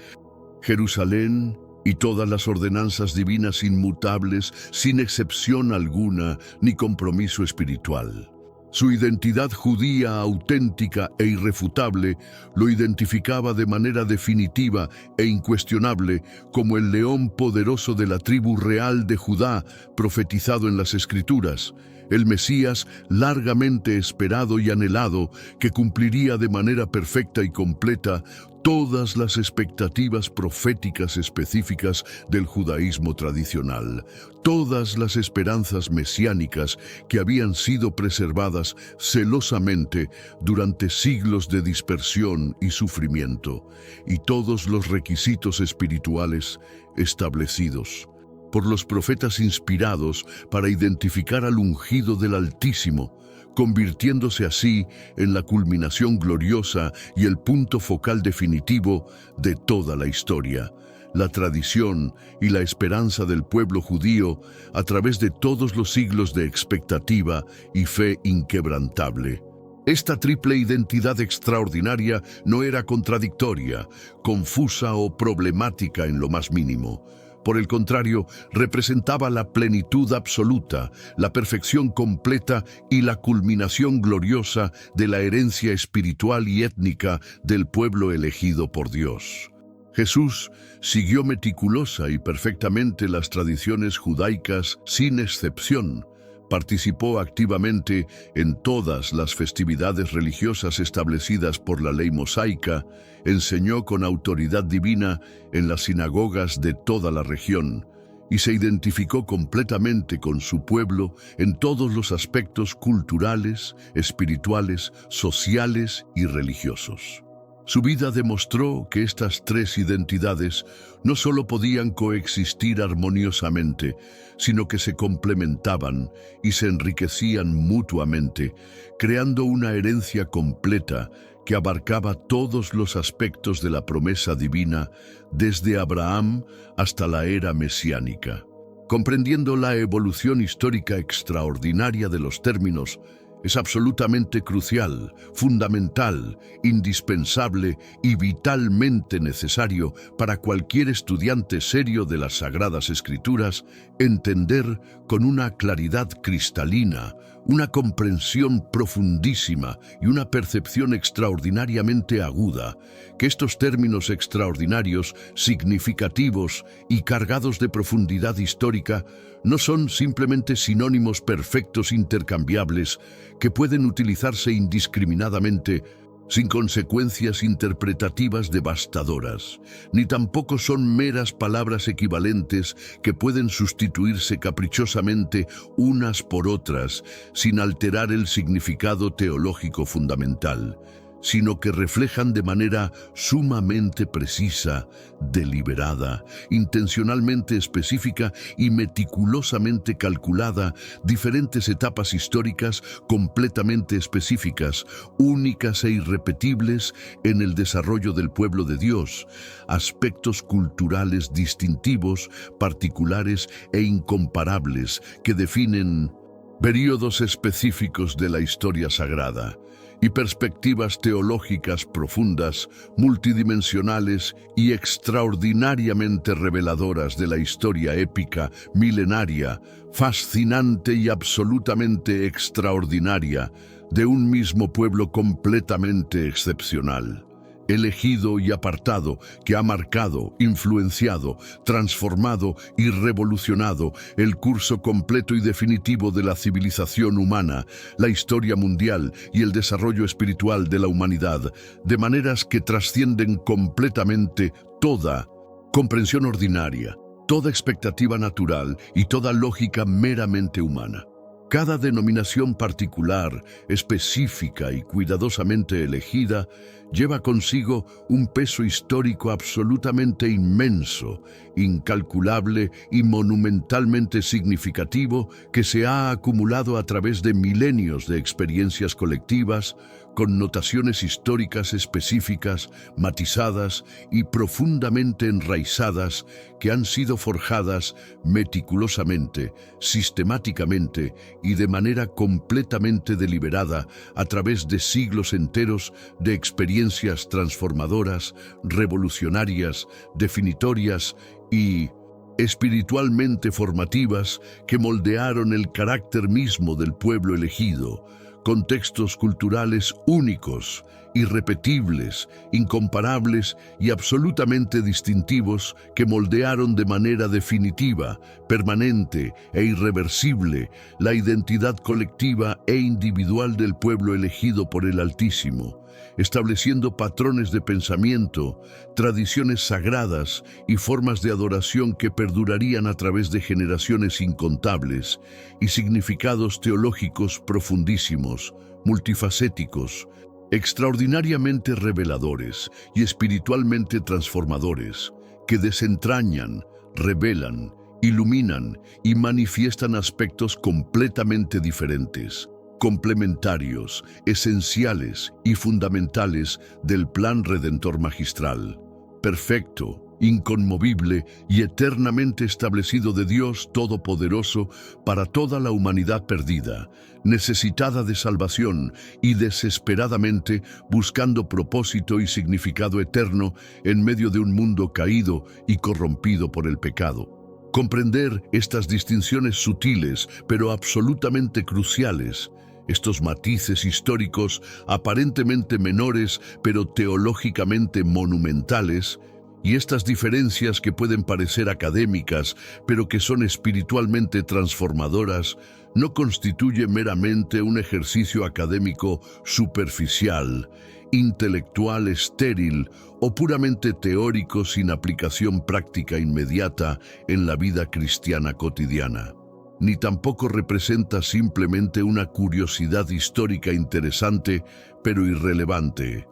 Jerusalén, y todas las ordenanzas divinas inmutables, sin excepción alguna ni compromiso espiritual. Su identidad judía auténtica e irrefutable lo identificaba de manera definitiva e incuestionable como el león poderoso de la tribu real de Judá, profetizado en las Escrituras, el Mesías largamente esperado y anhelado que cumpliría de manera perfecta y completa todas las expectativas proféticas específicas del judaísmo tradicional, todas las esperanzas mesiánicas que habían sido preservadas celosamente durante siglos de dispersión y sufrimiento, y todos los requisitos espirituales establecidos por los profetas inspirados para identificar al ungido del Altísimo, convirtiéndose así en la culminación gloriosa y el punto focal definitivo de toda la historia, la tradición y la esperanza del pueblo judío a través de todos los siglos de expectativa y fe inquebrantable. Esta triple identidad extraordinaria no era contradictoria, confusa o problemática en lo más mínimo. Por el contrario, representaba la plenitud absoluta, la perfección completa y la culminación gloriosa de la herencia espiritual y étnica del pueblo elegido por Dios. Jesús siguió meticulosa y perfectamente las tradiciones judaicas sin excepción. Participó activamente en todas las festividades religiosas establecidas por la ley mosaica, enseñó con autoridad divina en las sinagogas de toda la región y se identificó completamente con su pueblo en todos los aspectos culturales, espirituales, sociales y religiosos. Su vida demostró que estas tres identidades no solo podían coexistir armoniosamente, sino que se complementaban y se enriquecían mutuamente, creando una herencia completa que abarcaba todos los aspectos de la promesa divina, desde Abraham hasta la era mesiánica. Comprendiendo la evolución histórica extraordinaria de los términos, es absolutamente crucial, fundamental, indispensable y vitalmente necesario para cualquier estudiante serio de las Sagradas Escrituras entender con una claridad cristalina, una comprensión profundísima y una percepción extraordinariamente aguda, que estos términos extraordinarios, significativos y cargados de profundidad histórica no son simplemente sinónimos perfectos intercambiables que pueden utilizarse indiscriminadamente sin consecuencias interpretativas devastadoras, ni tampoco son meras palabras equivalentes que pueden sustituirse caprichosamente unas por otras sin alterar el significado teológico fundamental. sino que reflejan de manera sumamente precisa, deliberada, intencionalmente específica y meticulosamente calculada diferentes etapas históricas completamente específicas, únicas e irrepetibles en el desarrollo del pueblo de Dios, aspectos culturales distintivos, particulares e incomparables que definen períodos específicos de la historia sagrada y perspectivas teológicas profundas, multidimensionales y extraordinariamente reveladoras de la historia épica, milenaria, fascinante y absolutamente extraordinaria de un mismo pueblo completamente excepcional, elegido y apartado, que ha marcado, influenciado, transformado y revolucionado el curso completo y definitivo de la civilización humana, la historia mundial y el desarrollo espiritual de la humanidad, de maneras que trascienden completamente toda comprensión ordinaria, toda expectativa natural y toda lógica meramente humana. Cada denominación particular, específica y cuidadosamente elegida, lleva consigo un peso histórico absolutamente inmenso, incalculable y monumentalmente significativo que se ha acumulado a través de milenios de experiencias colectivas, con notaciones históricas específicas, matizadas y profundamente enraizadas que han sido forjadas meticulosamente, sistemáticamente y de manera completamente deliberada a través de siglos enteros de experiencias transformadoras, revolucionarias, definitorias y espiritualmente formativas que moldearon el carácter mismo del pueblo elegido, contextos culturales únicos, irrepetibles, incomparables y absolutamente distintivos que moldearon de manera definitiva, permanente e irreversible la identidad colectiva e individual del pueblo elegido por el Altísimo, estableciendo patrones de pensamiento, tradiciones sagradas y formas de adoración que perdurarían a través de generaciones incontables, y significados teológicos profundísimos, multifacéticos, extraordinariamente reveladores y espiritualmente transformadores, que desentrañan, revelan, iluminan y manifiestan aspectos completamente diferentes, complementarios, esenciales y fundamentales del plan redentor magistral, perfecto, inconmovible y eternamente establecido de Dios Todopoderoso para toda la humanidad perdida, necesitada de salvación y desesperadamente buscando propósito y significado eterno en medio de un mundo caído y corrompido por el pecado. Comprender estas distinciones sutiles, pero absolutamente cruciales, estos matices históricos aparentemente menores, pero teológicamente monumentales, y estas diferencias que pueden parecer académicas, pero que son espiritualmente transformadoras, no constituye meramente un ejercicio académico superficial, intelectual estéril o puramente teórico sin aplicación práctica inmediata en la vida cristiana cotidiana. Ni tampoco representa simplemente una curiosidad histórica interesante, pero irrelevante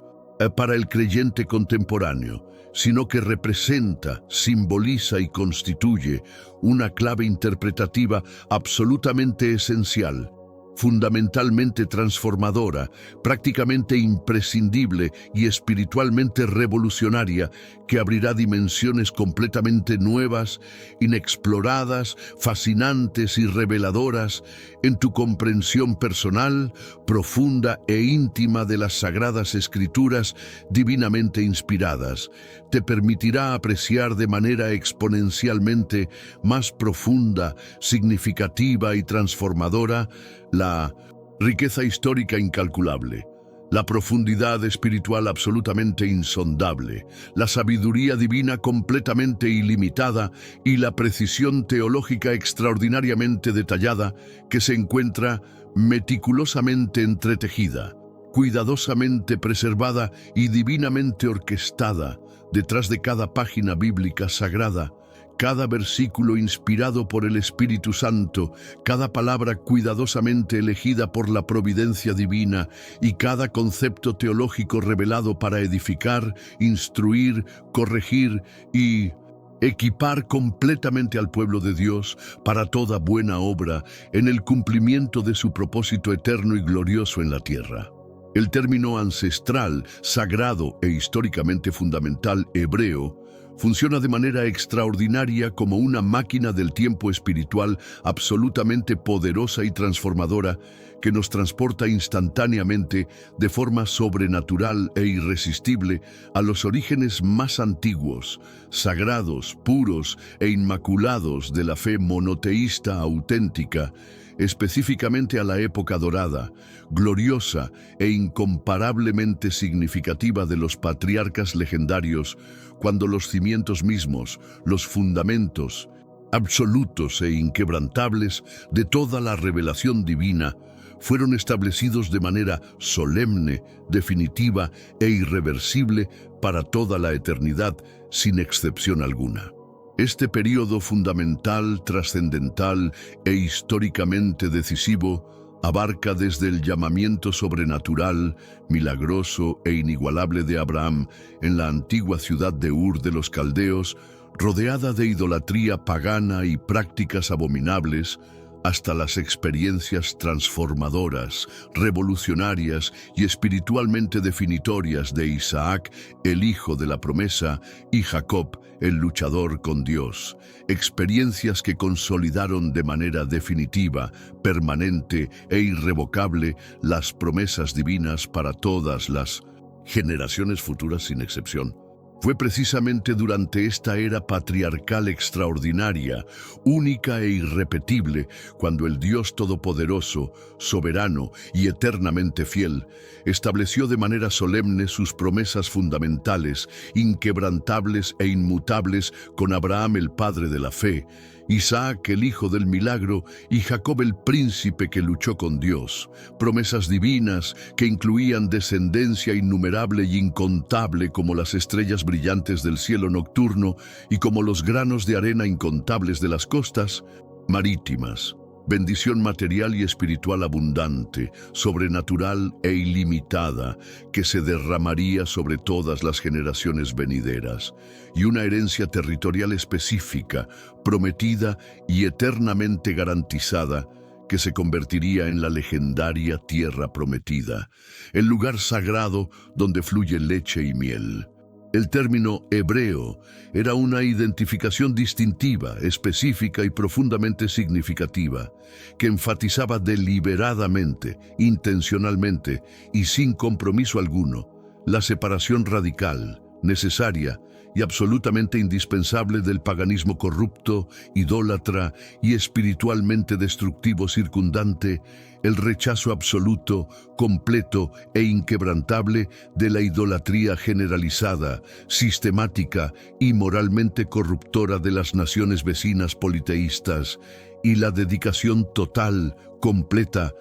para el creyente contemporáneo, sino que representa, simboliza y constituye una clave interpretativa absolutamente esencial, fundamentalmente transformadora, prácticamente imprescindible y espiritualmente revolucionaria, que abrirá dimensiones completamente nuevas, inexploradas, fascinantes y reveladoras en tu comprensión personal, profunda e íntima de las Sagradas Escrituras divinamente inspiradas. Te permitirá apreciar de manera exponencialmente más profunda, significativa y transformadora la riqueza histórica incalculable, la profundidad espiritual absolutamente insondable, la sabiduría divina completamente ilimitada y la precisión teológica extraordinariamente detallada que se encuentra meticulosamente entretejida, cuidadosamente preservada y divinamente orquestada detrás de cada página bíblica sagrada Cada versículo inspirado por el Espíritu Santo, cada palabra cuidadosamente elegida por la providencia divina y cada concepto teológico revelado para edificar, instruir, corregir y equipar completamente al pueblo de Dios para toda buena obra en el cumplimiento de su propósito eterno y glorioso en la tierra. El término ancestral, sagrado e históricamente fundamental hebreo funciona de manera extraordinaria como una máquina del tiempo espiritual absolutamente poderosa y transformadora que nos transporta instantáneamente, de forma sobrenatural e irresistible, a los orígenes más antiguos, sagrados, puros e inmaculados de la fe monoteísta auténtica, específicamente a la época dorada, gloriosa e incomparablemente significativa de los patriarcas legendarios, cuando los cimientos mismos, los fundamentos, absolutos e inquebrantables de toda la revelación divina, fueron establecidos de manera solemne, definitiva e irreversible para toda la eternidad, sin excepción alguna. Este período fundamental, trascendental e históricamente decisivo abarca desde el llamamiento sobrenatural, milagroso e inigualable de Abraham en la antigua ciudad de Ur de los Caldeos, rodeada de idolatría pagana y prácticas abominables, hasta las experiencias transformadoras, revolucionarias y espiritualmente definitorias de Isaac, el hijo de la promesa, y Jacob, el luchador con Dios. Experiencias que consolidaron de manera definitiva, permanente e irrevocable las promesas divinas para todas las generaciones futuras sin excepción. Fue precisamente durante esta era patriarcal extraordinaria, única e irrepetible, cuando el Dios Todopoderoso, soberano y eternamente fiel, estableció de manera solemne sus promesas fundamentales, inquebrantables e inmutables con Abraham el padre de la fe, Isaac el hijo del milagro y Jacob el príncipe que luchó con Dios. Promesas divinas que incluían descendencia innumerable y incontable como las estrellas brillantes del cielo nocturno y como los granos de arena incontables de las costas marítimas. Bendición material y espiritual abundante, sobrenatural e ilimitada, que se derramaría sobre todas las generaciones venideras, y una herencia territorial específica, prometida y eternamente garantizada, que se convertiría en la legendaria tierra prometida, el lugar sagrado donde fluye leche y miel. El término hebreo era una identificación distintiva, específica y profundamente significativa, que enfatizaba deliberadamente, intencionalmente y sin compromiso alguno, la separación radical, necesaria y absolutamente indispensable del paganismo corrupto, idólatra y espiritualmente destructivo circundante, el rechazo absoluto, completo e inquebrantable de la idolatría generalizada, sistemática y moralmente corruptora de las naciones vecinas politeístas, y la dedicación total, completa,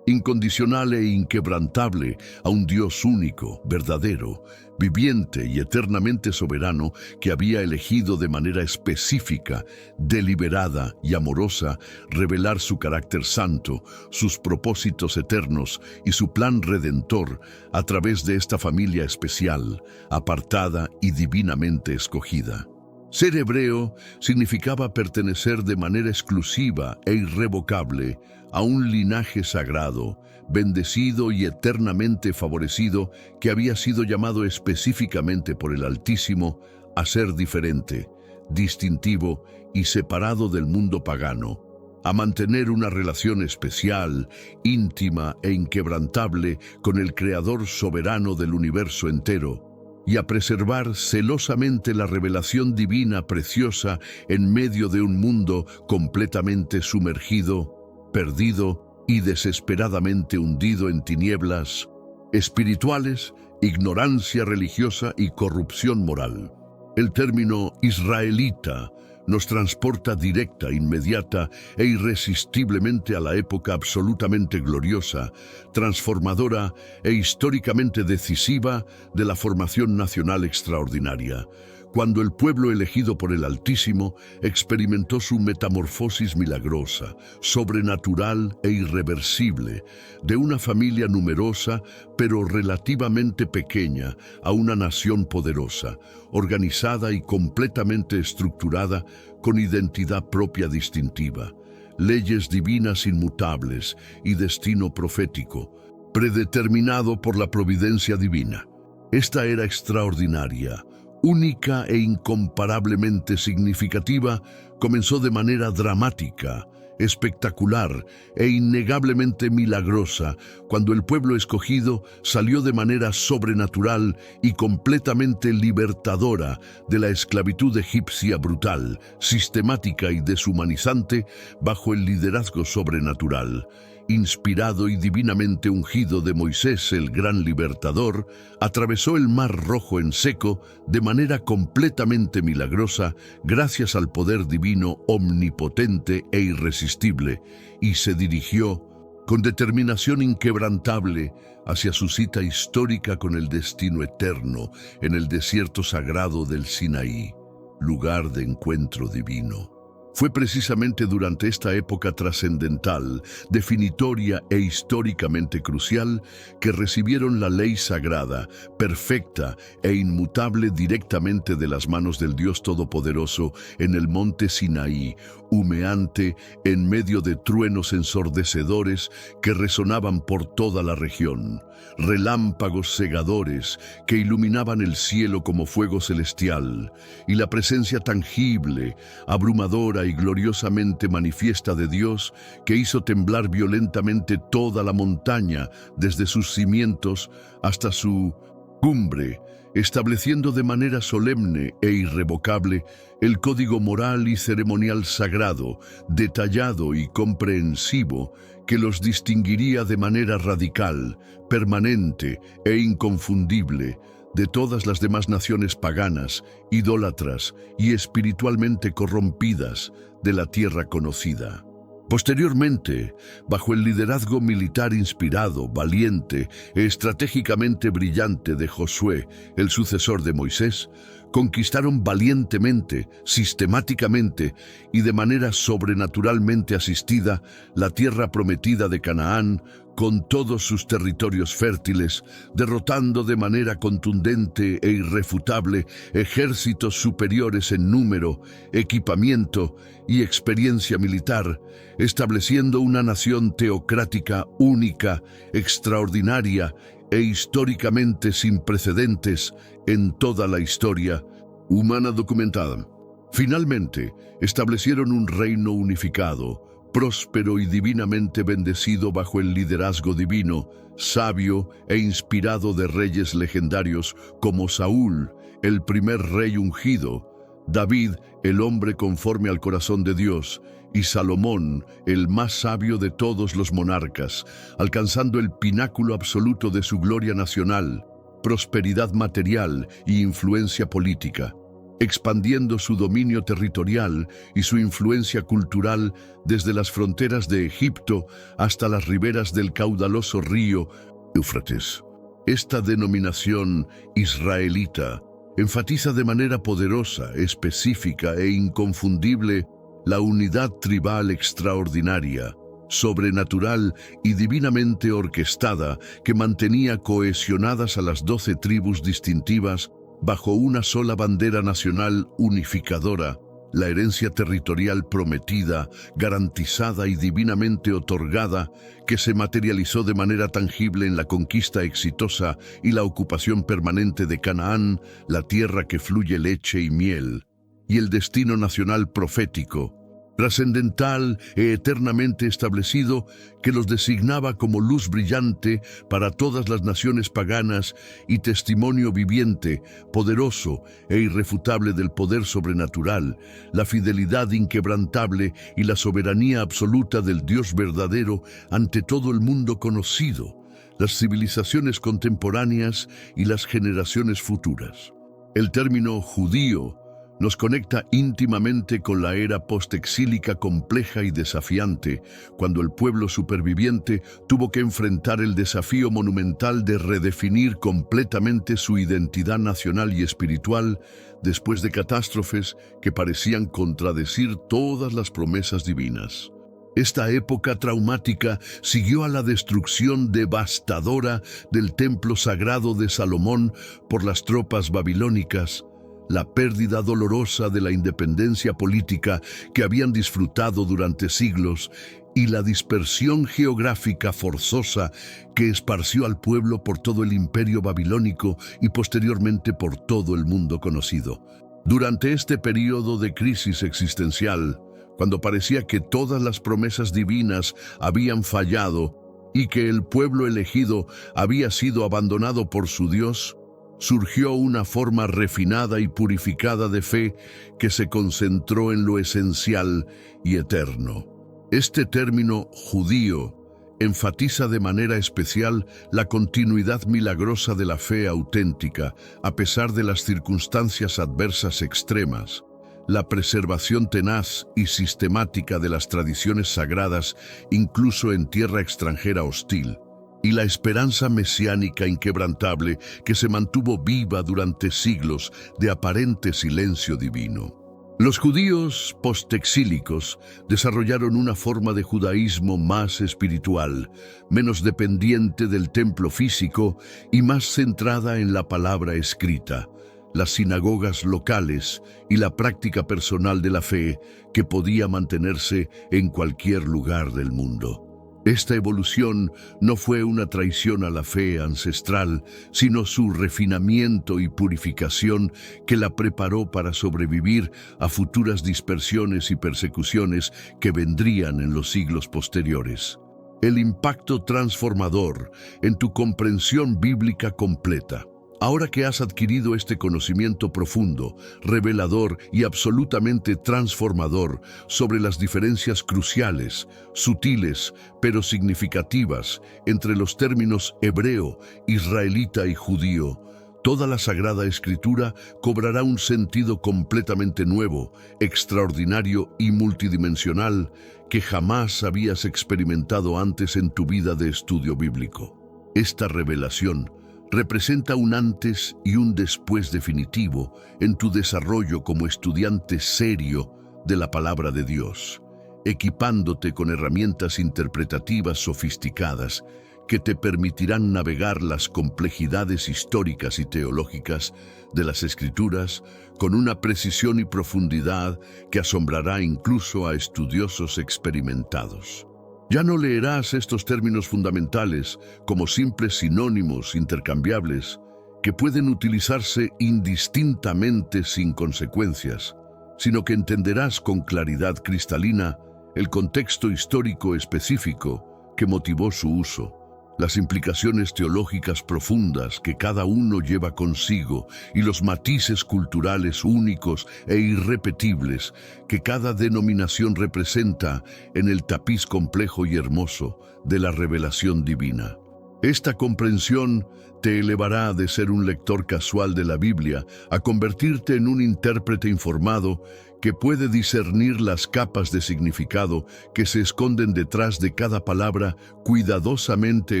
incondicional e inquebrantable a un Dios único, verdadero, viviente y eternamente soberano, que había elegido de manera específica, deliberada y amorosa revelar su carácter santo, sus propósitos eternos y su plan redentor a través de esta familia especial, apartada y divinamente escogida. Ser hebreo significaba pertenecer de manera exclusiva e irrevocable a un linaje sagrado, bendecido y eternamente favorecido, que había sido llamado específicamente por el Altísimo a ser diferente, distintivo y separado del mundo pagano, a mantener una relación especial, íntima e inquebrantable con el Creador soberano del universo entero, y a preservar celosamente la revelación divina preciosa en medio de un mundo completamente sumergido, perdido y desesperadamente hundido en tinieblas espirituales, ignorancia religiosa y corrupción moral. El término israelita nos transporta directa, inmediata e irresistiblemente a la época absolutamente gloriosa, transformadora e históricamente decisiva de la formación nacional extraordinaria, cuando el pueblo elegido por el Altísimo experimentó su metamorfosis milagrosa, sobrenatural e irreversible, de una familia numerosa pero relativamente pequeña a una nación poderosa, organizada y completamente estructurada con identidad propia distintiva, leyes divinas inmutables y destino profético, predeterminado por la providencia divina. Esta era extraordinaria, única e incomparablemente significativa, comenzó de manera dramática, espectacular e innegablemente milagrosa cuando el pueblo escogido salió de manera sobrenatural y completamente libertadora de la esclavitud egipcia brutal, sistemática y deshumanizante bajo el liderazgo sobrenatural. Inspirado y divinamente ungido de Moisés, el gran libertador, atravesó el Mar Rojo en seco de manera completamente milagrosa gracias al poder divino omnipotente e irresistible y se dirigió con determinación inquebrantable hacia su cita histórica con el destino eterno en el desierto sagrado del Sinaí, lugar de encuentro divino. Fue precisamente durante esta época trascendental, definitoria e históricamente crucial que recibieron la ley sagrada, perfecta e inmutable directamente de las manos del Dios Todopoderoso en el monte Sinaí, humeante en medio de truenos ensordecedores que resonaban por toda la región, relámpagos cegadores que iluminaban el cielo como fuego celestial, y la presencia tangible, abrumadora y gloriosamente manifiesta de Dios que hizo temblar violentamente toda la montaña desde sus cimientos hasta su cumbre, estableciendo de manera solemne e irrevocable el código moral y ceremonial sagrado, detallado y comprensivo, que los distinguiría de manera radical, permanente e inconfundible de todas las demás naciones paganas, idólatras y espiritualmente corrompidas de la tierra conocida. Posteriormente, bajo el liderazgo militar inspirado, valiente e estratégicamente brillante de Josué, el sucesor de Moisés, conquistaron valientemente, sistemáticamente y de manera sobrenaturalmente asistida la tierra prometida de Canaán con todos sus territorios fértiles, derrotando de manera contundente e irrefutable ejércitos superiores en número, equipamiento y experiencia militar, estableciendo una nación teocrática única, extraordinaria e históricamente sin precedentes en toda la historia humana documentada. Finalmente, establecieron un reino unificado, próspero y divinamente bendecido bajo el liderazgo divino, sabio e inspirado de reyes legendarios como Saúl, el primer rey ungido, David, el hombre conforme al corazón de Dios, y Salomón, el más sabio de todos los monarcas, alcanzando el pináculo absoluto de su gloria nacional, prosperidad material y influencia política, expandiendo su dominio territorial y su influencia cultural desde las fronteras de Egipto hasta las riberas del caudaloso río Éufrates. Esta denominación israelita enfatiza de manera poderosa, específica e inconfundible la unidad tribal extraordinaria, sobrenatural y divinamente orquestada que mantenía cohesionadas a las 12 tribus distintivas bajo una sola bandera nacional unificadora, la herencia territorial prometida, garantizada y divinamente otorgada, que se materializó de manera tangible en la conquista exitosa y la ocupación permanente de Canaán, la tierra que fluye leche y miel, y el destino nacional profético, trascendental e eternamente establecido, que los designaba como luz brillante para todas las naciones paganas y testimonio viviente, poderoso e irrefutable del poder sobrenatural, la fidelidad inquebrantable y la soberanía absoluta del Dios verdadero ante todo el mundo conocido, las civilizaciones contemporáneas y las generaciones futuras. El término judío nos conecta íntimamente con la era postexílica compleja y desafiante, cuando el pueblo superviviente tuvo que enfrentar el desafío monumental de redefinir completamente su identidad nacional y espiritual después de catástrofes que parecían contradecir todas las promesas divinas. Esta época traumática siguió a la destrucción devastadora del templo sagrado de Salomón por las tropas babilónicas, la pérdida dolorosa de la independencia política que habían disfrutado durante siglos y la dispersión geográfica forzosa que esparció al pueblo por todo el imperio babilónico y posteriormente por todo el mundo conocido. Durante este período de crisis existencial, cuando parecía que todas las promesas divinas habían fallado y que el pueblo elegido había sido abandonado por su Dios, surgió una forma refinada y purificada de fe que se concentró en lo esencial y eterno. Este término judío enfatiza de manera especial la continuidad milagrosa de la fe auténtica, a pesar de las circunstancias adversas extremas, la preservación tenaz y sistemática de las tradiciones sagradas, incluso en tierra extranjera hostil, y la esperanza mesiánica inquebrantable que se mantuvo viva durante siglos de aparente silencio divino. Los judíos postexílicos desarrollaron una forma de judaísmo más espiritual, menos dependiente del templo físico y más centrada en la palabra escrita, las sinagogas locales y la práctica personal de la fe que podía mantenerse en cualquier lugar del mundo. Esta evolución no fue una traición a la fe ancestral, sino su refinamiento y purificación que la preparó para sobrevivir a futuras dispersiones y persecuciones que vendrían en los siglos posteriores. El impacto transformador en tu comprensión bíblica completa. Ahora que has adquirido este conocimiento profundo, revelador y absolutamente transformador sobre las diferencias cruciales, sutiles, pero significativas entre los términos hebreo, israelita y judío, toda la Sagrada Escritura cobrará un sentido completamente nuevo, extraordinario y multidimensional que jamás habías experimentado antes en tu vida de estudio bíblico. Esta revelación representa un antes y un después definitivo en tu desarrollo como estudiante serio de la palabra de Dios, equipándote con herramientas interpretativas sofisticadas que te permitirán navegar las complejidades históricas y teológicas de las Escrituras con una precisión y profundidad que asombrará incluso a estudiosos experimentados. Ya no leerás estos términos fundamentales como simples sinónimos intercambiables que pueden utilizarse indistintamente sin consecuencias, sino que entenderás con claridad cristalina el contexto histórico específico que motivó su uso, las implicaciones teológicas profundas que cada uno lleva consigo y los matices culturales únicos e irrepetibles que cada denominación representa en el tapiz complejo y hermoso de la revelación divina. Esta comprensión te elevará de ser un lector casual de la Biblia a convertirte en un intérprete informado que puede discernir las capas de significado que se esconden detrás de cada palabra cuidadosamente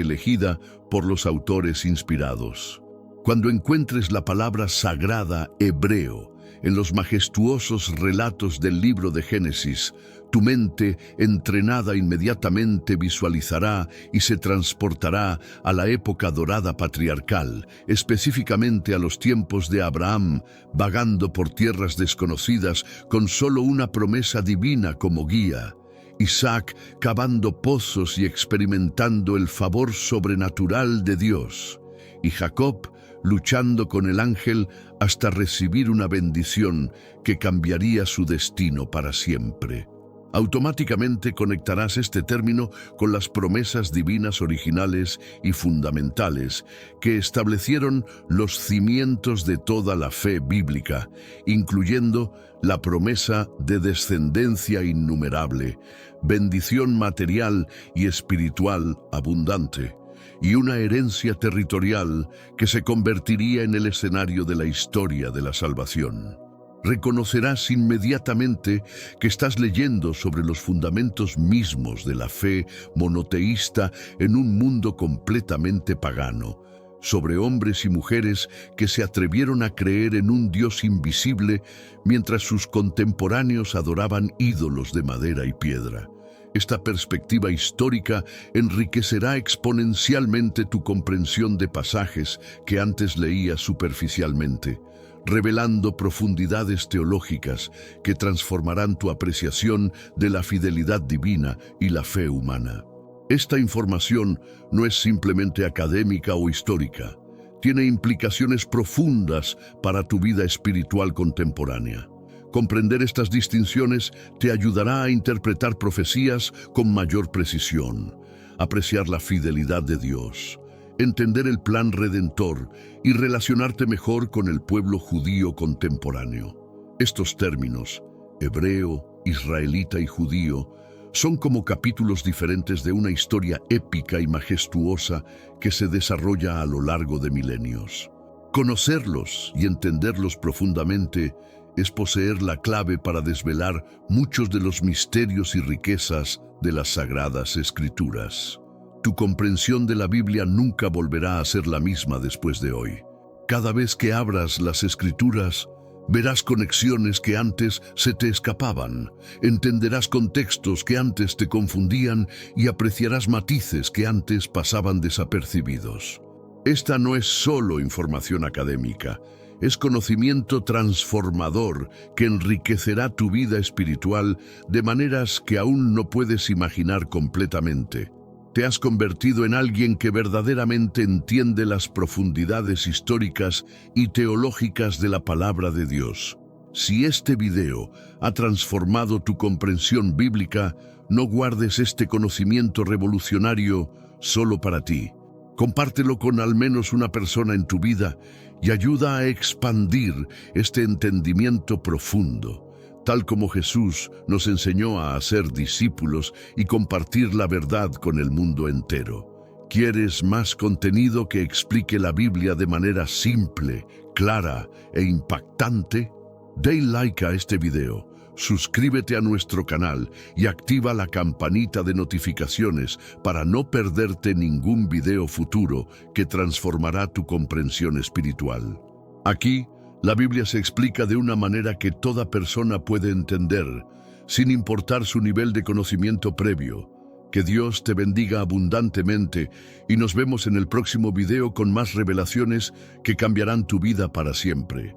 elegida por los autores inspirados. Cuando encuentres la palabra sagrada hebreo en los majestuosos relatos del libro de Génesis, tu mente entrenada inmediatamente visualizará y se transportará a la época dorada patriarcal, específicamente a los tiempos de Abraham, vagando por tierras desconocidas con solo una promesa divina como guía. Isaac cavando pozos y experimentando el favor sobrenatural de Dios. Y Jacob luchando con el ángel hasta recibir una bendición que cambiaría su destino para siempre. Automáticamente conectarás este término con las promesas divinas originales y fundamentales que establecieron los cimientos de toda la fe bíblica, incluyendo la promesa de descendencia innumerable, bendición material y espiritual abundante, y una herencia territorial que se convertiría en el escenario de la historia de la salvación. Reconocerás inmediatamente que estás leyendo sobre los fundamentos mismos de la fe monoteísta en un mundo completamente pagano, sobre hombres y mujeres que se atrevieron a creer en un Dios invisible mientras sus contemporáneos adoraban ídolos de madera y piedra. Esta perspectiva histórica enriquecerá exponencialmente tu comprensión de pasajes que antes leías superficialmente, revelando profundidades teológicas que transformarán tu apreciación de la fidelidad divina y la fe humana. Esta información no es simplemente académica o histórica, tiene implicaciones profundas para tu vida espiritual contemporánea. Comprender estas distinciones te ayudará a interpretar profecías con mayor precisión, apreciar la fidelidad de Dios, entender el plan redentor y relacionarte mejor con el pueblo judío contemporáneo. Estos términos, hebreo, israelita y judío, son como capítulos diferentes de una historia épica y majestuosa que se desarrolla a lo largo de milenios. Conocerlos y entenderlos profundamente es poseer la clave para desvelar muchos de los misterios y riquezas de las Sagradas Escrituras. Tu comprensión de la Biblia nunca volverá a ser la misma después de hoy. Cada vez que abras las Escrituras, verás conexiones que antes se te escapaban, entenderás contextos que antes te confundían y apreciarás matices que antes pasaban desapercibidos. Esta no es solo información académica, es conocimiento transformador que enriquecerá tu vida espiritual de maneras que aún no puedes imaginar completamente. Te has convertido en alguien que verdaderamente entiende las profundidades históricas y teológicas de la palabra de Dios. Si este video ha transformado tu comprensión bíblica, no guardes este conocimiento revolucionario solo para ti. Compártelo con al menos una persona en tu vida y ayuda a expandir este entendimiento profundo, tal como Jesús nos enseñó a hacer discípulos y compartir la verdad con el mundo entero. ¿Quieres más contenido que explique la Biblia de manera simple, clara e impactante? Dale like a este video, suscríbete a nuestro canal y activa la campanita de notificaciones para no perderte ningún video futuro que transformará tu comprensión espiritual. Aquí, la Biblia se explica de una manera que toda persona puede entender, sin importar su nivel de conocimiento previo. Que Dios te bendiga abundantemente y nos vemos en el próximo video con más revelaciones que cambiarán tu vida para siempre.